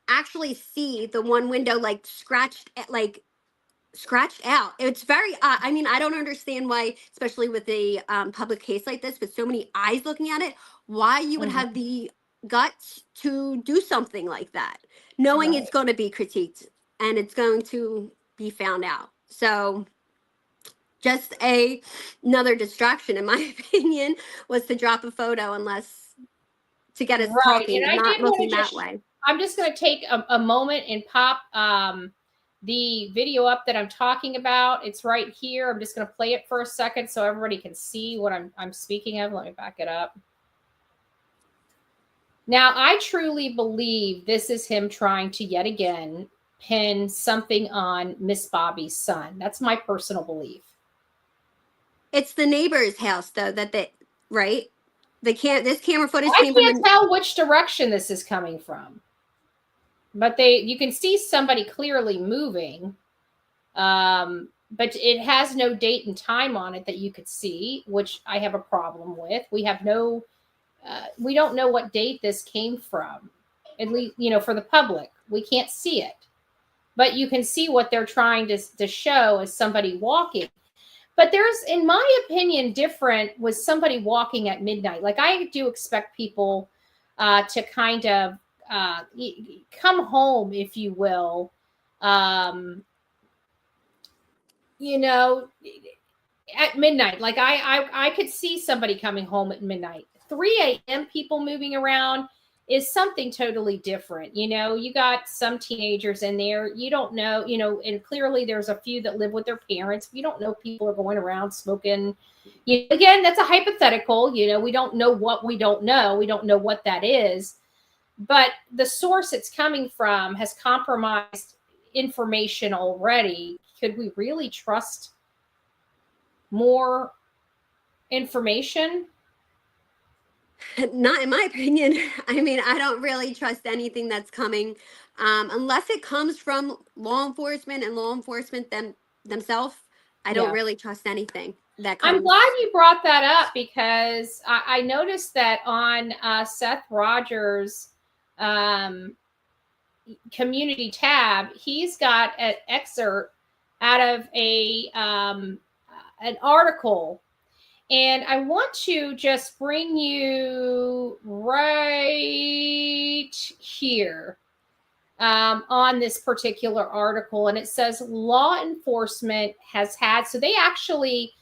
actually see the one window like scratched out. It's very I mean, I don't understand why, especially with a public case like this with so many eyes looking at it, why you would have the guts to do something like that, knowing it's going to be critiqued and it's going to be found out. So just another distraction, in my opinion, was to drop a photo unless to get us talking, and not looking that way. I'm just going to take a moment and pop the video up that I'm talking about. It's right here. I'm just going to play it for a second so everybody can see what I'm speaking of. Let me back it up. Now, I truly believe this is him trying to yet again pin something on Miss Bobby's son. That's my personal belief. It's the neighbor's house, though, right? This camera footage I can't tell which direction this is coming from. But you can see somebody clearly moving, but it has no date and time on it that you could see, which I have a problem with. We don't know what date this came from, at least, for the public. We can't see it, but you can see what they're trying to show as somebody walking. But there's, in my opinion, different with somebody walking at midnight. Like, I do expect people to kind of come home, if you will, you know, at midnight. Like, I could see somebody coming home at midnight. 3 a.m. people moving around is something totally different. You know, you got some teenagers in there. You don't know, you know, and clearly there's a few that live with their parents. You don't know people are going around smoking. Again, that's a hypothetical. You know, we don't know what we don't know. We don't know what that is. But the source it's coming from has compromised information already. Could we really trust more information? Not in my opinion. I mean, I don't really trust anything that's coming unless it comes from law enforcement and law enforcement themselves. I don't really trust anything that comes. I'm glad you brought that up, because I noticed that on Seth Rogers' community tab, he's got an excerpt out of an article. And I want to just bring you right here on this particular article. And it says law enforcement has had, so they actually,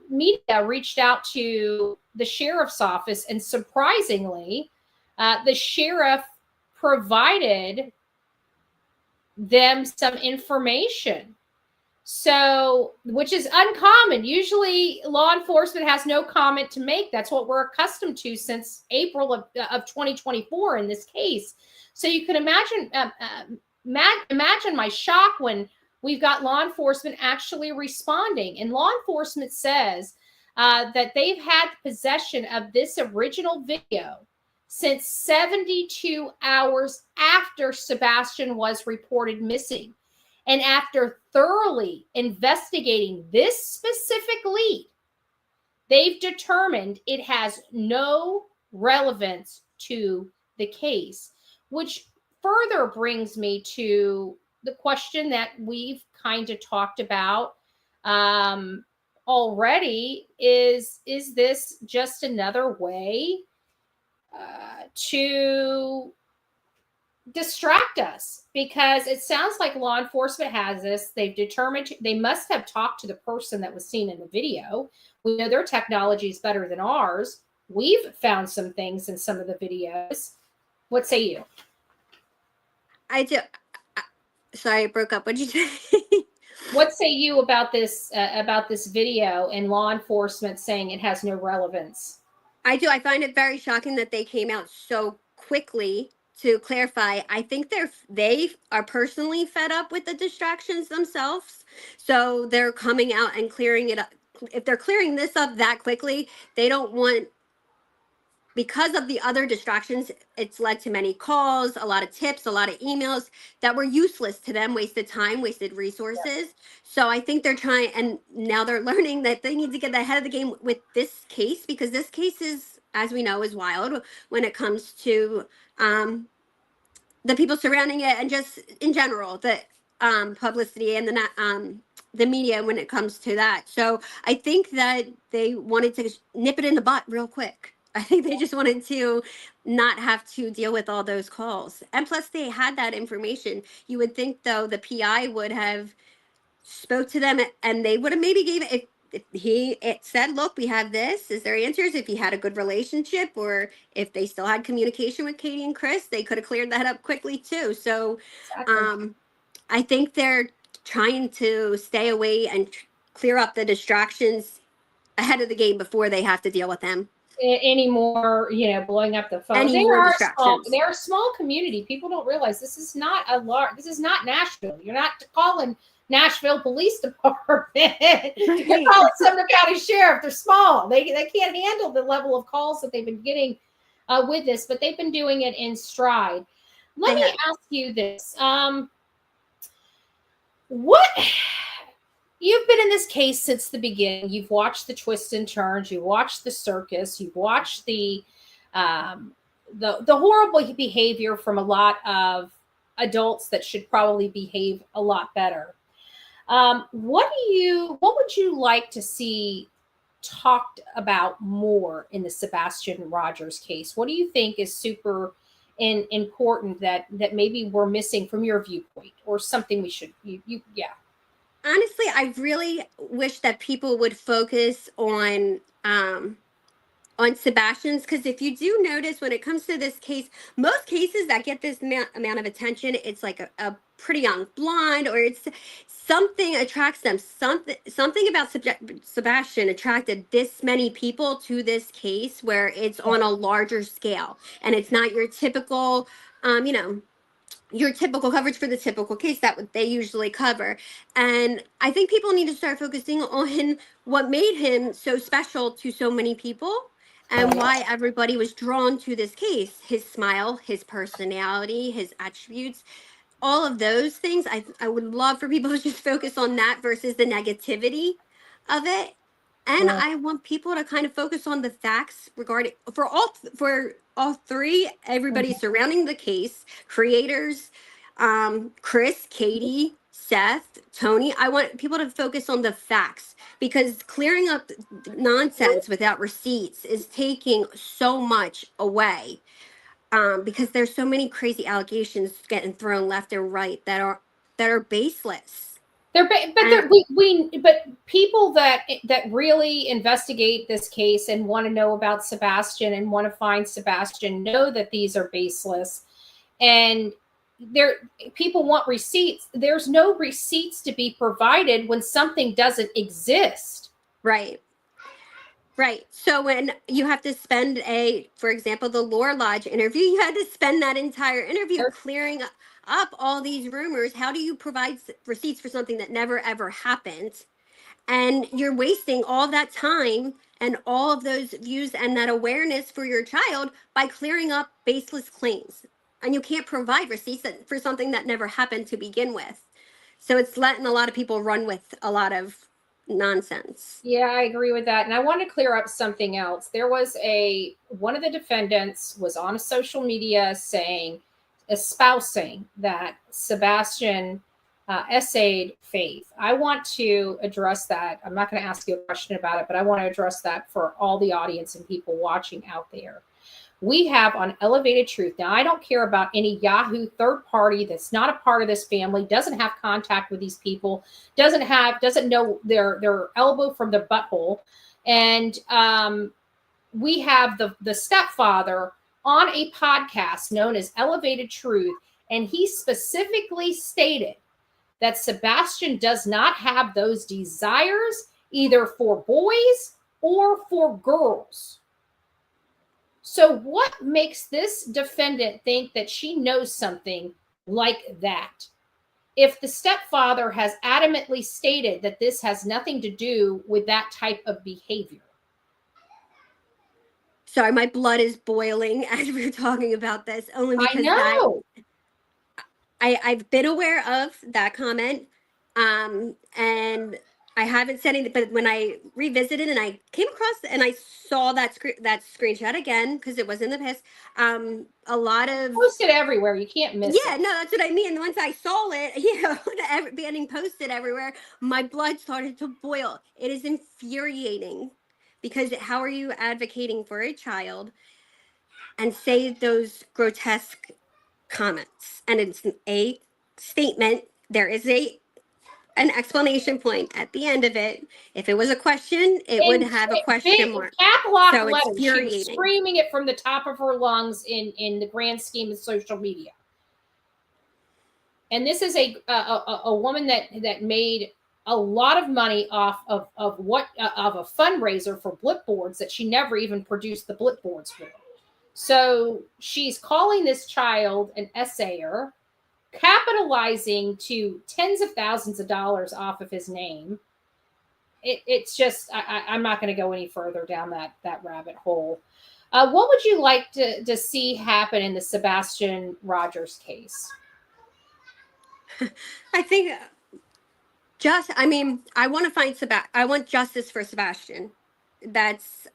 media reached out to the sheriff's office, and surprisingly, the sheriff provided them some information. So, which is uncommon. Usually law enforcement has no comment to make. That's what we're accustomed to since April of 2024 in this case. So you can imagine my shock when we've got law enforcement actually responding. And law enforcement says that they've had possession of this original video since 72 hours after Sebastian was reported missing. And after thoroughly investigating this specific lead, they've determined it has no relevance to the case, which further brings me to the question that we've kind of talked about already. Is this just another way to distract us? Because it sounds like law enforcement has this. They've determined they must have talked to the person that was seen in the video. We know their technology is better than ours. We've found some things in some of the videos. What say you? I do. Sorry, I broke up. What'd you say? What say you about this video and law enforcement saying it has no relevance? I do. I find it very shocking that they came out so quickly to clarify. I think they are personally fed up with the distractions themselves. So they're coming out and clearing it up. If they're clearing this up that quickly, they don't want, because of the other distractions, it's led to many calls, a lot of tips, a lot of emails that were useless to them, wasted time, wasted resources. Yeah. So I think they're trying, and now they're learning that they need to get ahead of the game with this case, because this case is, as we know, is wild when it comes to the people surrounding it, and just in general, the publicity and the media when it comes to that. So I think that they wanted to nip it in the butt real quick. I think they just wanted to not have to deal with all those calls. And plus they had that information. You would think though the PI would have spoke to them, and they would have maybe gave it, it said, look, we have this. Is there answers? If he had a good relationship, or if they still had communication with Katie and Chris, they could have cleared that up quickly too. So exactly. I think they're trying to stay away and clear up the distractions ahead of the game before they have to deal with them. Any more, blowing up the phone. They're a small community. People don't realize this is not this is not Nashville. You're not calling Nashville Police Department. You're calling Sumner County Sheriff. They're small. They can't handle the level of calls that they've been getting with this, but they've been doing it in stride. Let me ask you this. What... You've been in this case since the beginning. You've watched the twists and turns. You've watched the circus. You've watched the horrible behavior from a lot of adults that should probably behave a lot better. What would you like to see talked about more in the Sebastian Rogers case? What do you think is super important that maybe we're missing from your viewpoint, or something we should yeah. Honestly, I really wish that people would focus on Sebastian's, because if you do notice, when it comes to this case, most cases that get this amount of attention, it's like a pretty young blonde, or it's something attracts them. Something about Sebastian attracted this many people to this case, where it's on a larger scale, and it's not your typical, your typical coverage for the typical case that they usually cover. And I think people need to start focusing on what made him so special to so many people, and why everybody was drawn to this case. His smile, his personality, his attributes, all of those things. I would love for people to just focus on that versus the negativity of it. And I want people to kind of focus on the facts regarding for all three, everybody surrounding the case, creators, Chris, Katie, Seth, Tony. I want people to focus on the facts, because clearing up nonsense without receipts is taking so much away. Because there's so many crazy allegations getting thrown left and right that are baseless. But people that really investigate this case and want to know about Sebastian and want to find Sebastian know that these are baseless, and people want receipts. There's no receipts to be provided when something doesn't exist. Right. So when you have to spend for example, the Lore Lodge interview, you had to spend that entire interview clearing up all these rumors. How do you provide receipts for something that never ever happened? And you're wasting all that time and all of those views and that awareness for your child by clearing up baseless claims. And you can't provide receipts for something that never happened to begin with. So it's letting a lot of people run with a lot of nonsense. Yeah, I agree with that. And I want to clear up something else. There was one of the defendants was on social media espousing that Sebastian essayed Faith. I want to address that. I'm not going to ask you a question about it, but I want to address that for all the audience and people watching out there. We have on Elevated Truth. Now, I don't care about any Yahoo third party that's not a part of this family, doesn't have contact with these people, doesn't know their elbow from their butthole. And we have the stepfather on a podcast known as Elevated Truth, and he specifically stated that Sebastian does not have those desires either for boys or for girls. So what makes this defendant think that she knows something like that? If the stepfather has adamantly stated that this has nothing to do with that type of behavior. Sorry, my blood is boiling as we're talking about this, only because I know. I've been aware of that comment, and I haven't said anything, but when I revisited and I came across and I saw that screenshot again, because it was in the past, a lot of posted everywhere. You can't miss it. Yeah, no, that's what I mean. Once I saw it, being posted everywhere, my blood started to boil. It is infuriating, because how are you advocating for a child and say those grotesque comments? And it's a statement. There is an explanation point at the end of it. If it was a question, it would have a question mark. Cap lock So letters. it's She was infuriating. screaming it from the top of her lungs in the grand scheme of social media. And this is a woman that made a lot of money off of a fundraiser for blip boards that she never even produced the blip boards for. So she's calling this child an essayer, capitalizing to tens of thousands of dollars off of his name. It's just, I'm not going to go any further down that rabbit hole. What would you like to see happen in the Sebastian Rogers case? I think I want to find I want justice for Sebastian. That's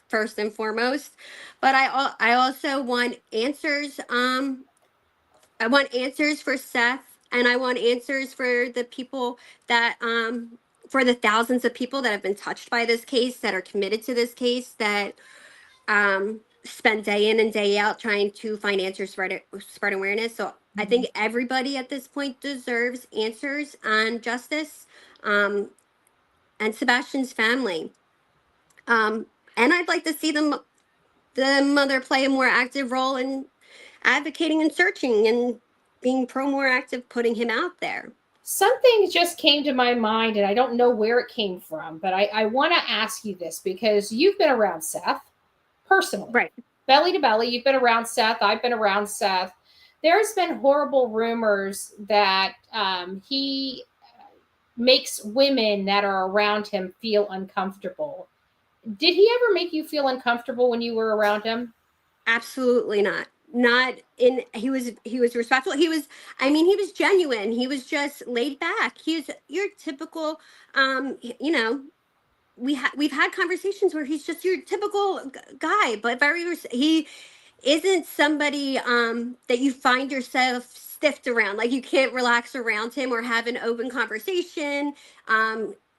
first and foremost. But I also want answers. I want answers for Seth and I want answers for the people that for the thousands of people that have been touched by this case, that are committed to this case, that spend day in and day out trying to find answers, spread awareness. So I think everybody at this point deserves answers on justice, and Sebastian's family. And I'd like to see the mother play a more active role in advocating and searching and being more active, putting him out there. Something just came to my mind, and I don't know where it came from, but I want to ask you this because you've been around Seth personally. Right. Belly to belly, you've been around Seth. I've been around Seth. There's been horrible rumors that he makes women that are around him feel uncomfortable. Did he ever make you feel uncomfortable when you were around him? Absolutely not. He was respectful. He was genuine. He was just laid back. He's your typical, we've had conversations where he's just your typical guy, but he isn't somebody that you find yourself stiffed around. Like, you can't relax around him or have an open conversation.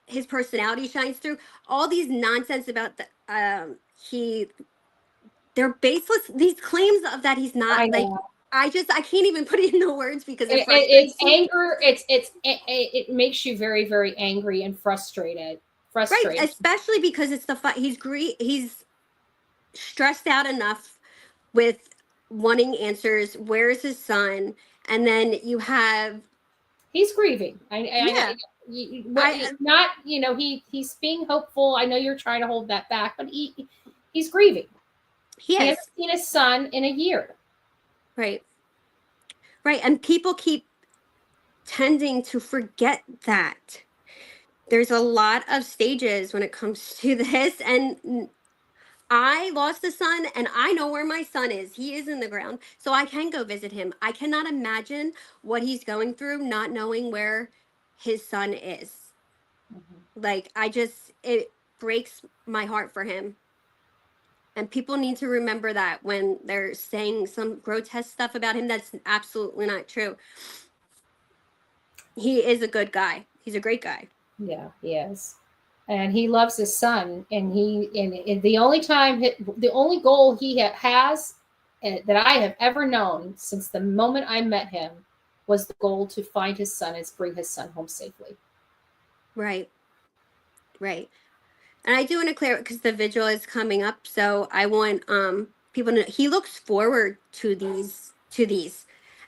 His personality shines through. All these nonsense about they're baseless. These claims of that he's not, I can't even put it into words because it's anger. It makes you very, very angry and frustrated. Right, especially because it's he's stressed out enough with wanting answers. Where's his son? And then he's grieving. He's being hopeful. I know you're trying to hold that back, but he's grieving. He hasn't seen his son in a year. Right. And people keep tending to forget that. There's a lot of stages when it comes to this. And I lost a son, and I know where my son is. He is in the ground, so I can go visit him. I cannot imagine what he's going through, not knowing where his son is. It breaks my heart for him. And people need to remember that when they're saying some grotesque stuff about him, that's absolutely not true. He is a good guy. He's a great guy. Yeah, he is. And he loves his son. And the only goal he has that I have ever known since the moment I met him was the goal to find his son and bring his son home safely. Right. And I do want to clear it because the vigil is coming up. So I want people to know he looks forward to these.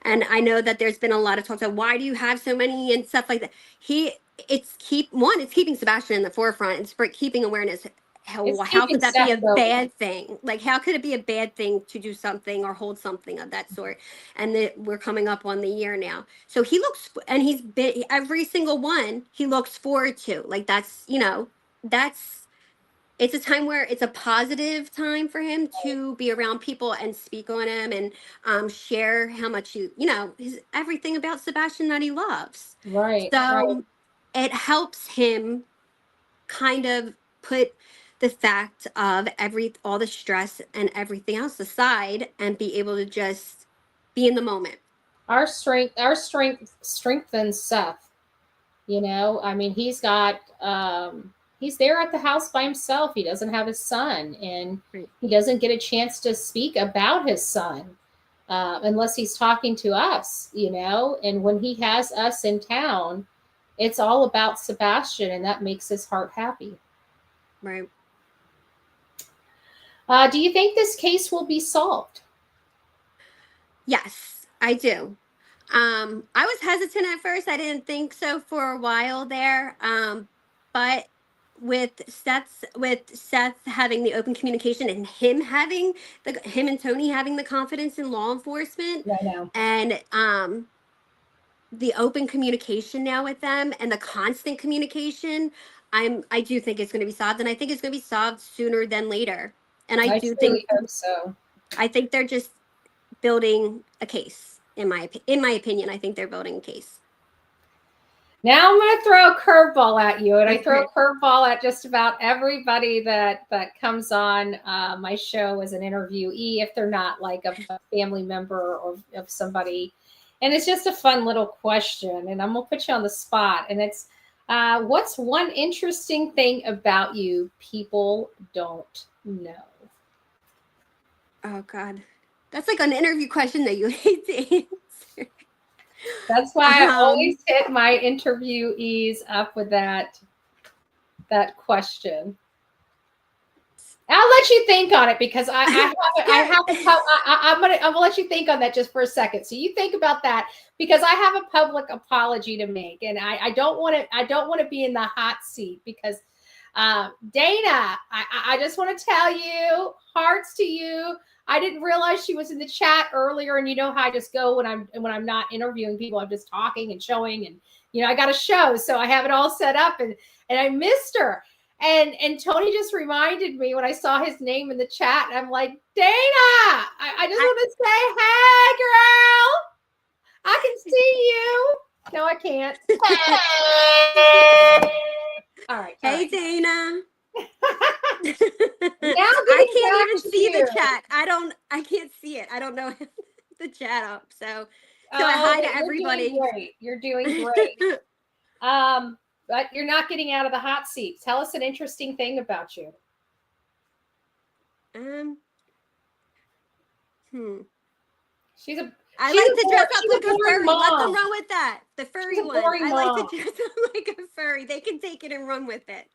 And I know that there's been a lot of talk about why do you have so many and stuff like that. It's keeping Sebastian in the forefront. It's keeping awareness. How could that be a bad thing? Like, how could it be a bad thing to do something or hold something of that sort? And we're coming up on the year now. So he's been every single one he looks forward to. Like, it's a time where it's a positive time for him to be around people and speak on him and share how much everything about Sebastian that he loves. Right. So it helps him kind of put the fact of all the stress and everything else aside and be able to just be in the moment. Our strength strengthens Seth. He's got he's there at the house by himself. He doesn't have his son, and he doesn't get a chance to speak about his son unless he's talking to us, and when he has us in town, it's all about Sebastian, and that makes his heart happy. Right. Do you think this case will be solved? Yes, I do. I was hesitant at first. I didn't think so for a while there. But with Seth having the open communication and him and Tony having the confidence in law enforcement, and the open communication now with them and the constant communication, I do think it's going to be solved, and I think it's going to be solved sooner than later. And I do think so. I think they're just building a case. In my opinion, I think they're building a case. Now I'm going to throw a curveball at you, and I throw a curveball at just about everybody that comes on my show as an interviewee, if they're not like a family member or of somebody. And it's just a fun little question, and I'm gonna put you on the spot. And it's, what's one interesting thing about you people don't know? Oh God, that's like an interview question that you hate to answer. That's why I always hit my interviewees up with that question. I'll let you think on it because I'm gonna let you think on that just for a second. So you think about that because I have a public apology to make, and I don't want to be in the hot seat because Dana, I just want to tell you, hearts to you. I didn't realize she was in the chat earlier, and you know how I just go when I'm not interviewing people. I'm just talking and showing, and I got a show, so I have it all set up, and I missed her. And Tony just reminded me when I saw his name in the chat, and I'm like, Dana, I just want to say, hey, girl, I can see you. No, I can't. All right. Hey, Dana. I can't even see the chat. I can't see it. I don't know the chat up. So hi to everybody. You're doing great. But you're not getting out of the hot seat. Tell us an interesting thing about you. She's a. I like to dress up like a furry. Mom. Nothing wrong with that. The furry one. I like to dress up like a furry. They can take it and run with it.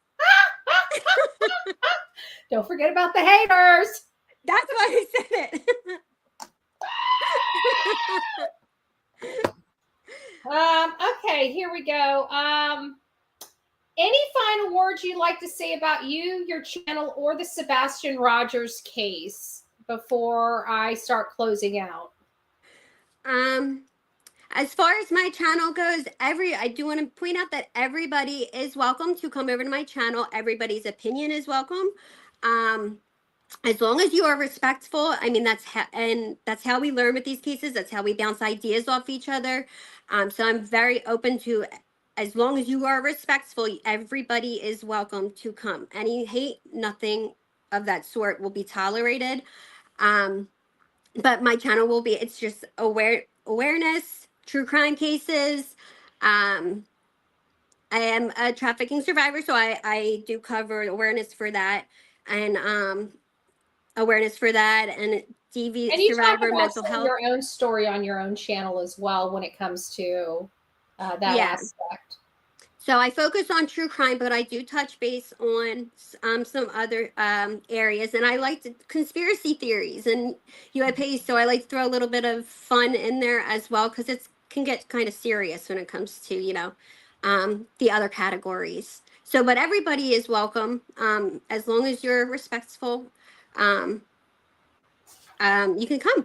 Don't forget about the haters. That's why I said it. Okay, here we go. Any final words you'd like to say about you, your channel, or the Sebastian Rogers case before I start closing out? As far as my channel goes, I do want to point out that everybody is welcome to come over to my channel. Everybody's opinion is welcome. As long as you are respectful. I mean, that's how we learn with these cases. That's how we bounce ideas off each other. So I'm very open to, as long as you are respectful, everybody is welcome to come. Any hate, nothing of that sort will be tolerated. But my channel will be, it's just awareness, true crime cases. I am a trafficking survivor, so I do cover awareness for that, and awareness for that, and DV and you survivor talk about mental health. Your own story on your own channel as well when it comes to that aspect. So I focus on true crime, but I do touch base on some other areas, and I like conspiracy theories and UAPs. So I like to throw a little bit of fun in there as well, because it can get kind of serious when it comes to the other categories. So, but everybody is welcome, as long as you're respectful. You can come.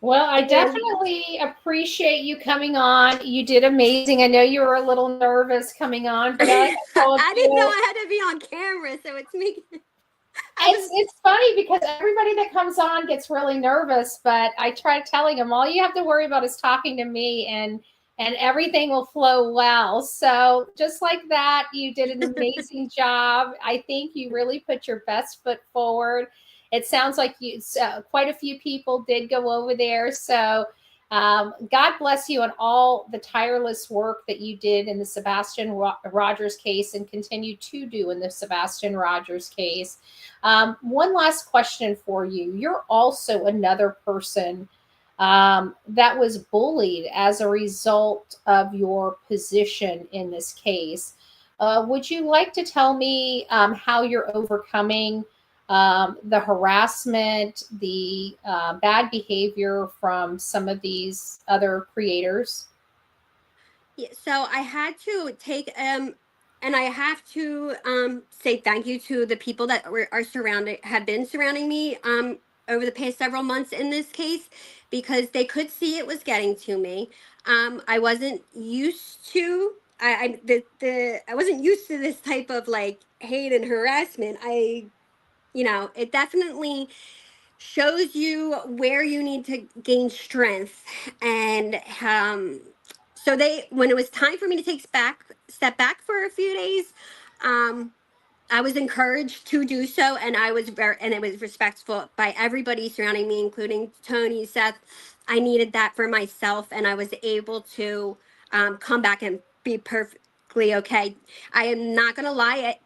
Well, I definitely appreciate you coming on. You did amazing. I know you were a little nervous coming on, but I didn't know I had to be on camera, so it's making. It's funny because everybody that comes on gets really nervous, but I try telling them all you have to worry about is talking to me, and everything will flow well. So just like that, you did an amazing job. I think you really put your best foot forward. It sounds like quite a few people did go over there. So God bless you on all the tireless work that you did in the Sebastian Rogers case and continue to do in the Sebastian Rogers case. One last question for you. You're also another person that was bullied as a result of your position in this case. Would you like to tell me how you're overcoming the harassment, the bad behavior from some of these other creators? Yeah, so I had to take and I have to say thank you to the people that have been surrounding me over the past several months in this case, because they could see it was getting to me. I wasn't used to I wasn't used to this type of like hate and harassment. It definitely shows you where you need to gain strength. And so when it was time for me to step back for a few days, I was encouraged to do so, and it was respectful by everybody surrounding me, including Tony, Seth, I needed that for myself, and I was able to come back and be perfectly okay. I am not going to lie,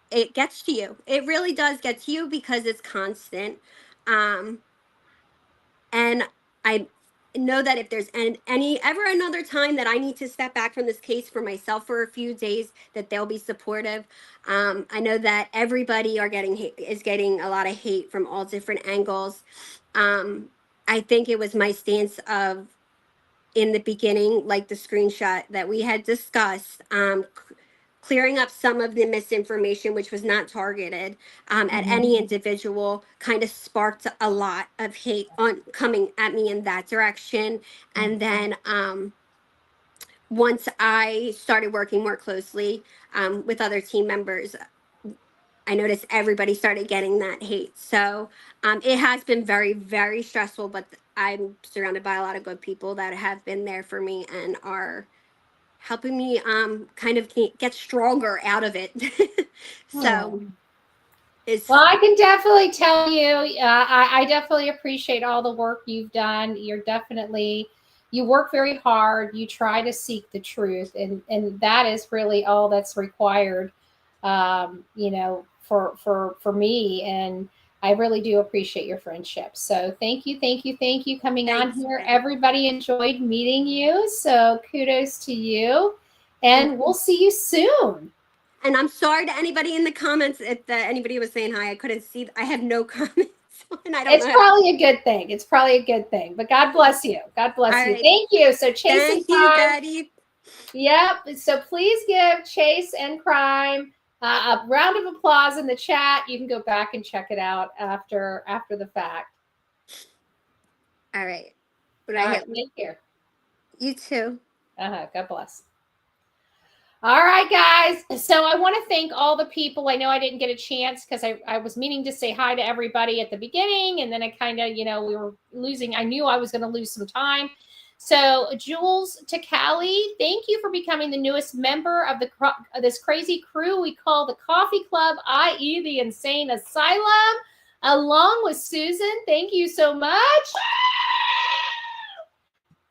it gets to you. It really does get to you because it's constant. And I know that if there's any ever another time that I need to step back from this case for myself for a few days, that they'll be supportive. I know that everybody is getting a lot of hate from all different angles. I think it was my stance of, in the beginning, like the screenshot that we had discussed, clearing up some of the misinformation, which was not targeted at any individual, kind of sparked a lot of hate coming at me in that direction. And then once I started working more closely with other team members, I noticed everybody started getting that hate. So it has been very, very stressful, but I'm surrounded by a lot of good people that have been there for me and are helping me kind of get stronger out of it. So it's, well, I can definitely tell you, I definitely appreciate all the work you've done. You work very hard. You try to seek the truth, and that is really all that's required, for me. And I really do appreciate your friendship. So thank you coming on here. Everybody enjoyed meeting you. So kudos to you. And we'll see you soon. And I'm sorry to anybody in the comments if anybody was saying hi. I couldn't see. I have no comments. And I don't it's probably a good thing. It's probably a good thing. But God bless you. God bless you. Right. Thank you. So Chase Thank and you, Crime. Daddy. Yep. So please give Chase and Crime a round of applause in the chat. You can go back and check it out after the fact. All right. Take care. You too. God bless. All right, guys. So I want to thank all the people. I know I didn't get a chance because I was meaning to say hi to everybody at the beginning. And then I kind of, we were losing. I knew I was going to lose some time. So Jules Takali, thank you for becoming the newest member of this crazy crew we call the Coffee Club, i.e. the Insane Asylum, along with Susan. Thank you so much.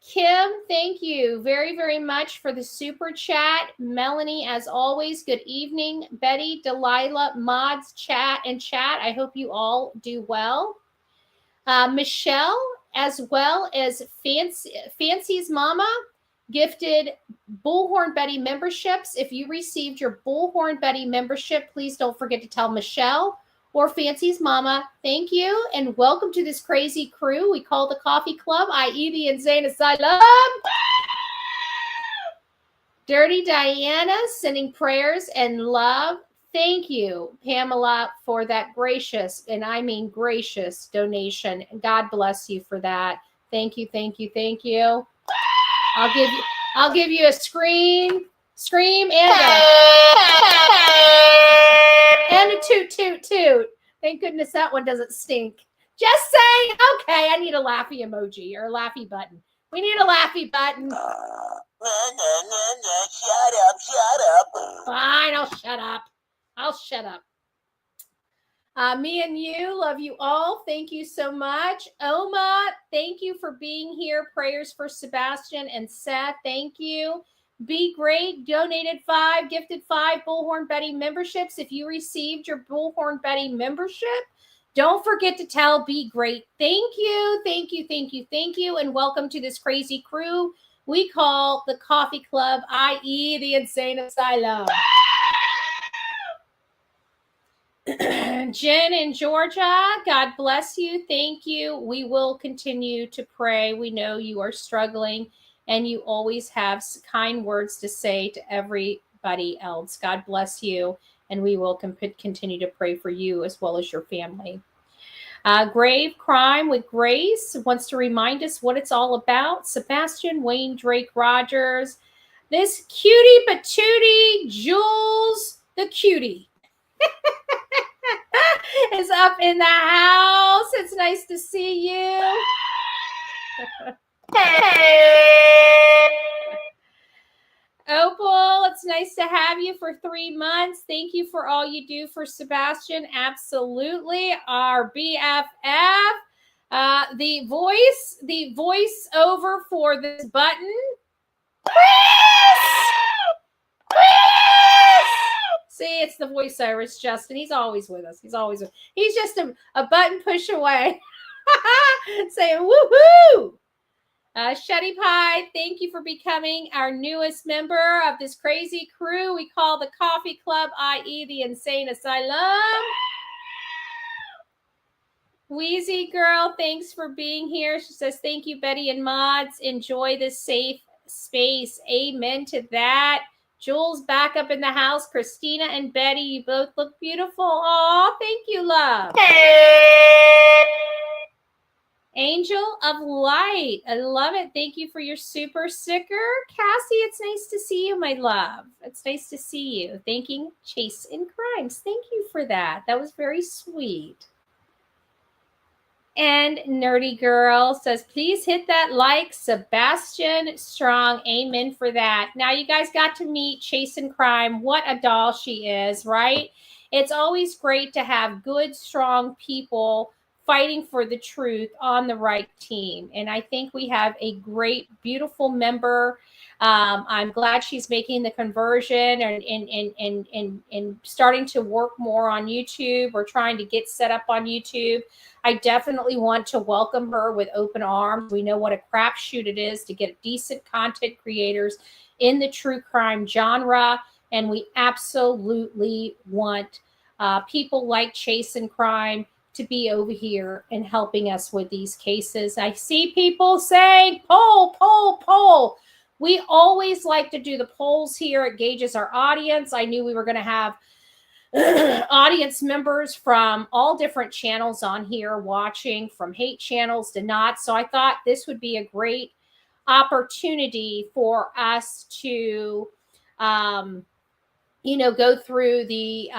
Kim, thank you very, very much for the super chat. Melanie, as always, good evening. Betty, Delilah, Mods, chat. I hope you all do well. Michelle, as well as Fancy's Mama, gifted Bullhorn Betty memberships. If you received your Bullhorn Betty membership, please don't forget to tell Michelle or Fancy's Mama, thank you, and welcome to this crazy crew we call the Coffee Club, i.e. the Insane Asylum. Dirty Diana, sending prayers and love. Thank you, Pamela, for that gracious, and I mean gracious, donation. God bless you for that. Thank you. I'll give you a scream and a toot. Thank goodness that one doesn't stink. Just saying. Okay, I need a laughy emoji or a laughy button. We need a laughy button. Shut up. Fine, I'll shut up. Me and you, love you all. Thank you so much. Oma, thank you for being here. Prayers for Sebastian and Seth. Thank you. Be Great donated 5, gifted 5 Bullhorn Betty memberships. If you received your Bullhorn Betty membership, don't forget to tell Be Great. Thank you. And welcome to this crazy crew we call the Coffee Club, i.e. the Insane Asylum. Jen in Georgia, God bless you. Thank you. We will continue to pray. We know you are struggling and you always have kind words to say to everybody else. God bless you. And we will continue to pray for you as well as your family. Grave Crime with Grace wants to remind us what it's all about. Sebastian Wayne Drake Rogers, this cutie patootie, Jules the cutie. Is up in the house. It's nice to see you. Opal, it's nice to have you for 3 months. Thank you for all you do for Sebastian. Absolutely. Our BFF. The voice over for this button. See, it's the voiceover. It's Justin. He's always with us. He's just a button push away. Saying woohoo! Shetty Pie, thank you for becoming our newest member of this crazy crew we call the Coffee Club, i.e. the Insane Asylum. Wheezy Girl, thanks for being here. She says, thank you, Betty and mods. Enjoy this safe space. Amen to that. Jules back up in the house. Christina and Betty, you both look beautiful. Aw, thank you, love. Angel of Light. I love it. Thank you for your super sticker. Cassie, it's nice to see you, my love. It's nice to see you. Thanking Chase in Crimes. Thank you for that. That was very sweet. And Nerdy Girl says, please hit that like. Sebastian Strong. Amen for that. Now you guys got to meet Chase in Crime. What a doll she is, right? It's always great to have good, strong people fighting for the truth on the right team. And I think we have a great, beautiful member. I'm glad she's making the conversion and starting to work more on YouTube. We're trying to get set up on YouTube. I definitely want to welcome her with open arms. We know what a crapshoot it is to get decent content creators in the true crime genre. And we absolutely want people like Chase in Crime to be over here and helping us with these cases. I see people saying, poll, poll, poll. We always like to do the polls here. It gauges our audience. I knew we were going to have audience members from all different channels on here watching, from hate channels to not. So I thought this would be a great opportunity for us to, go through the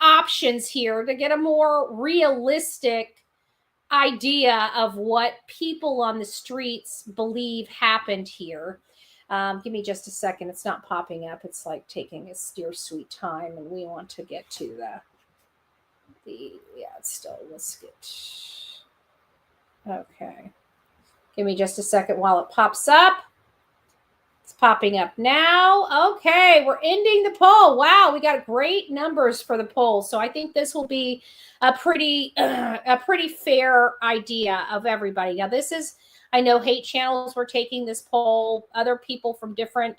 options here to get a more realistic idea of what people on the streets believe happened here. Give me just a second. It's not popping up. It's like taking its dear sweet time, and we want to get to it's still, let's get, okay. Give me just a second while it pops up. It's popping up now. Okay, we're ending the poll. Wow, we got great numbers for the poll. So I think this will be a pretty fair idea of everybody. Now, this is, I know hate channels were taking this poll. Other people from different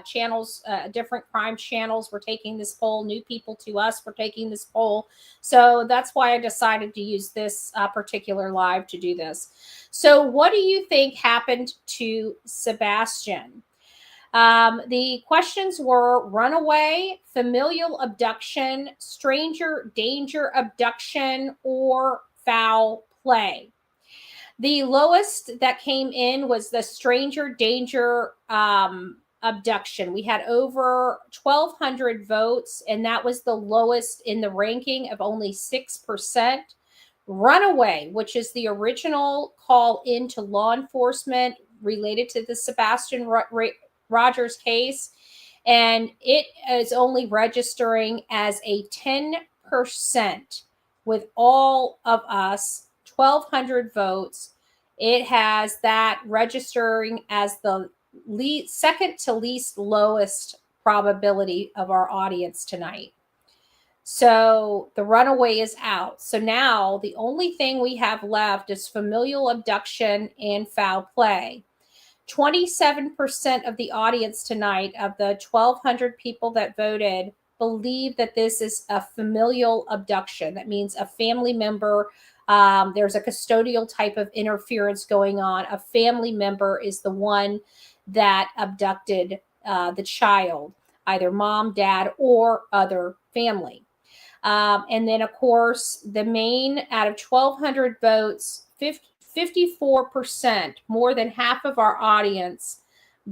channels, different crime channels were taking this poll. New people to us were taking this poll. So that's why I decided to use this particular live to do this. So what do you think happened to Sebastian? The questions were runaway, familial abduction, stranger danger abduction, or foul play. The lowest that came in was the stranger danger abduction. We had over 1,200 votes, and that was the lowest in the ranking of only 6%. Runaway, which is the original call into law enforcement related to the Sebastian Rogers case, and it is only registering as a 10% with all of us, 1,200 votes. It has that registering as the second to least lowest probability of our audience tonight. So the runaway is out. So now the only thing we have left is familial abduction and foul play. 27% of the audience tonight, of the 1,200 people that voted, believe that this is a familial abduction. That means a family member, there's a custodial type of interference going on. A family member is the one that abducted the child, either mom, dad, or other family. And then, of course, the main, out of 1,200 votes, 54%, more than half of our audience,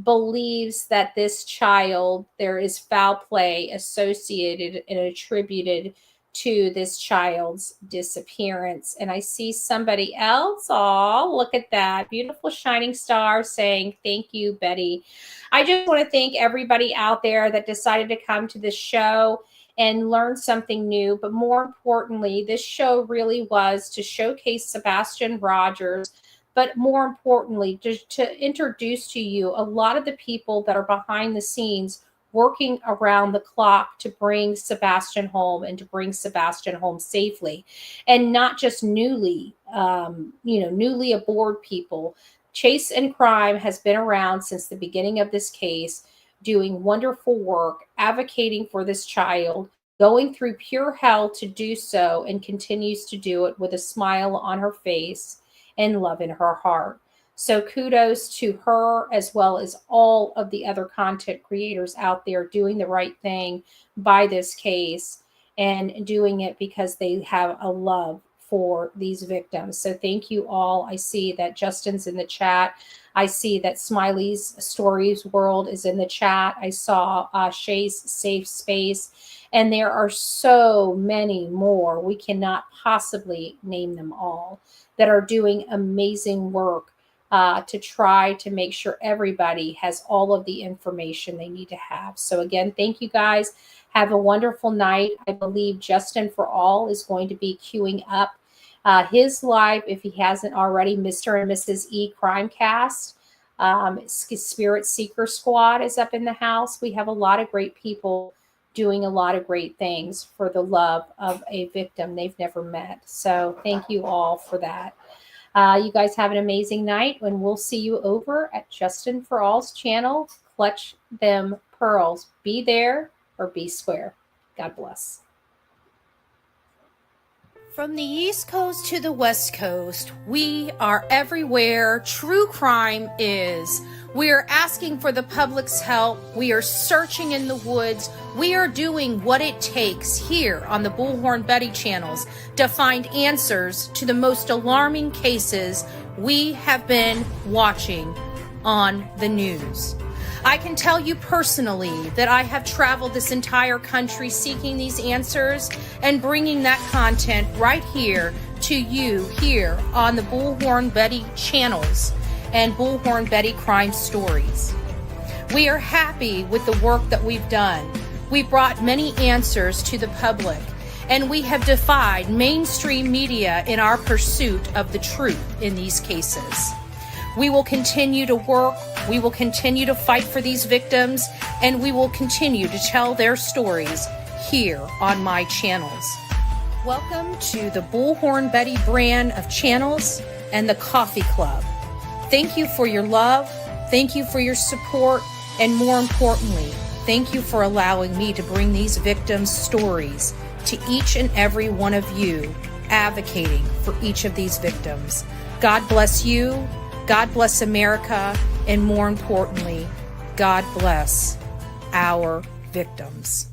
believes that this child, there is foul play associated and attributed to this child's disappearance. And I see somebody else. Oh, look at that. Beautiful shining star saying, thank you, Betty. I just want to thank everybody out there that decided to come to this show and learn something new. But more importantly, this show really was to showcase Sebastian Rogers, but more importantly, to introduce to you a lot of the people that are behind the scenes working around the clock to bring Sebastian home and to bring Sebastian home safely, and not just newly aboard people. Chase and Crime has been around since the beginning of this case, doing wonderful work, advocating for this child, going through pure hell to do so, and continues to do it with a smile on her face and love in her heart. So kudos to her, as well as all of the other content creators out there doing the right thing by this case and doing it because they have a love for these victims. So thank you all. I see that Justin's in the chat. I see that Smiley's Stories World is in the chat. I saw Shay's Safe Space, and there are so many more. We cannot possibly name them all that are doing amazing work to try to make sure everybody has all of the information they need to have. So again, thank you guys. Have a wonderful night. I believe Justin for All is going to be queuing up his live, if he hasn't already, Mr. and Mrs. E Crimecast. Spirit Seeker Squad is up in the house. We have a lot of great people doing a lot of great things for the love of a victim they've never met. So thank you all for that. You guys have an amazing night, and we'll see you over at Justin for All's channel. Clutch them pearls. Be there or be square. God bless. From the East Coast to the West Coast, we are everywhere true crime is. We are asking for the public's help. We are searching in the woods. We are doing what it takes here on the Bullhorn Betty channels to find answers to the most alarming cases we have been watching on the news. I can tell you personally that I have traveled this entire country seeking these answers and bringing that content right here to you here on the Bullhorn Betty channels and Bullhorn Betty Crime Stories. We are happy with the work that we've done. We brought many answers to the public, and we have defied mainstream media in our pursuit of the truth in these cases. We will continue to work, we will continue to fight for these victims, and we will continue to tell their stories here on my channels. Welcome to the Bullhorn Betty brand of channels and the Coffee Club. Thank you for your love, thank you for your support, and more importantly, thank you for allowing me to bring these victims' stories to each and every one of you, advocating for each of these victims. God bless you. God bless America, and more importantly, God bless our victims.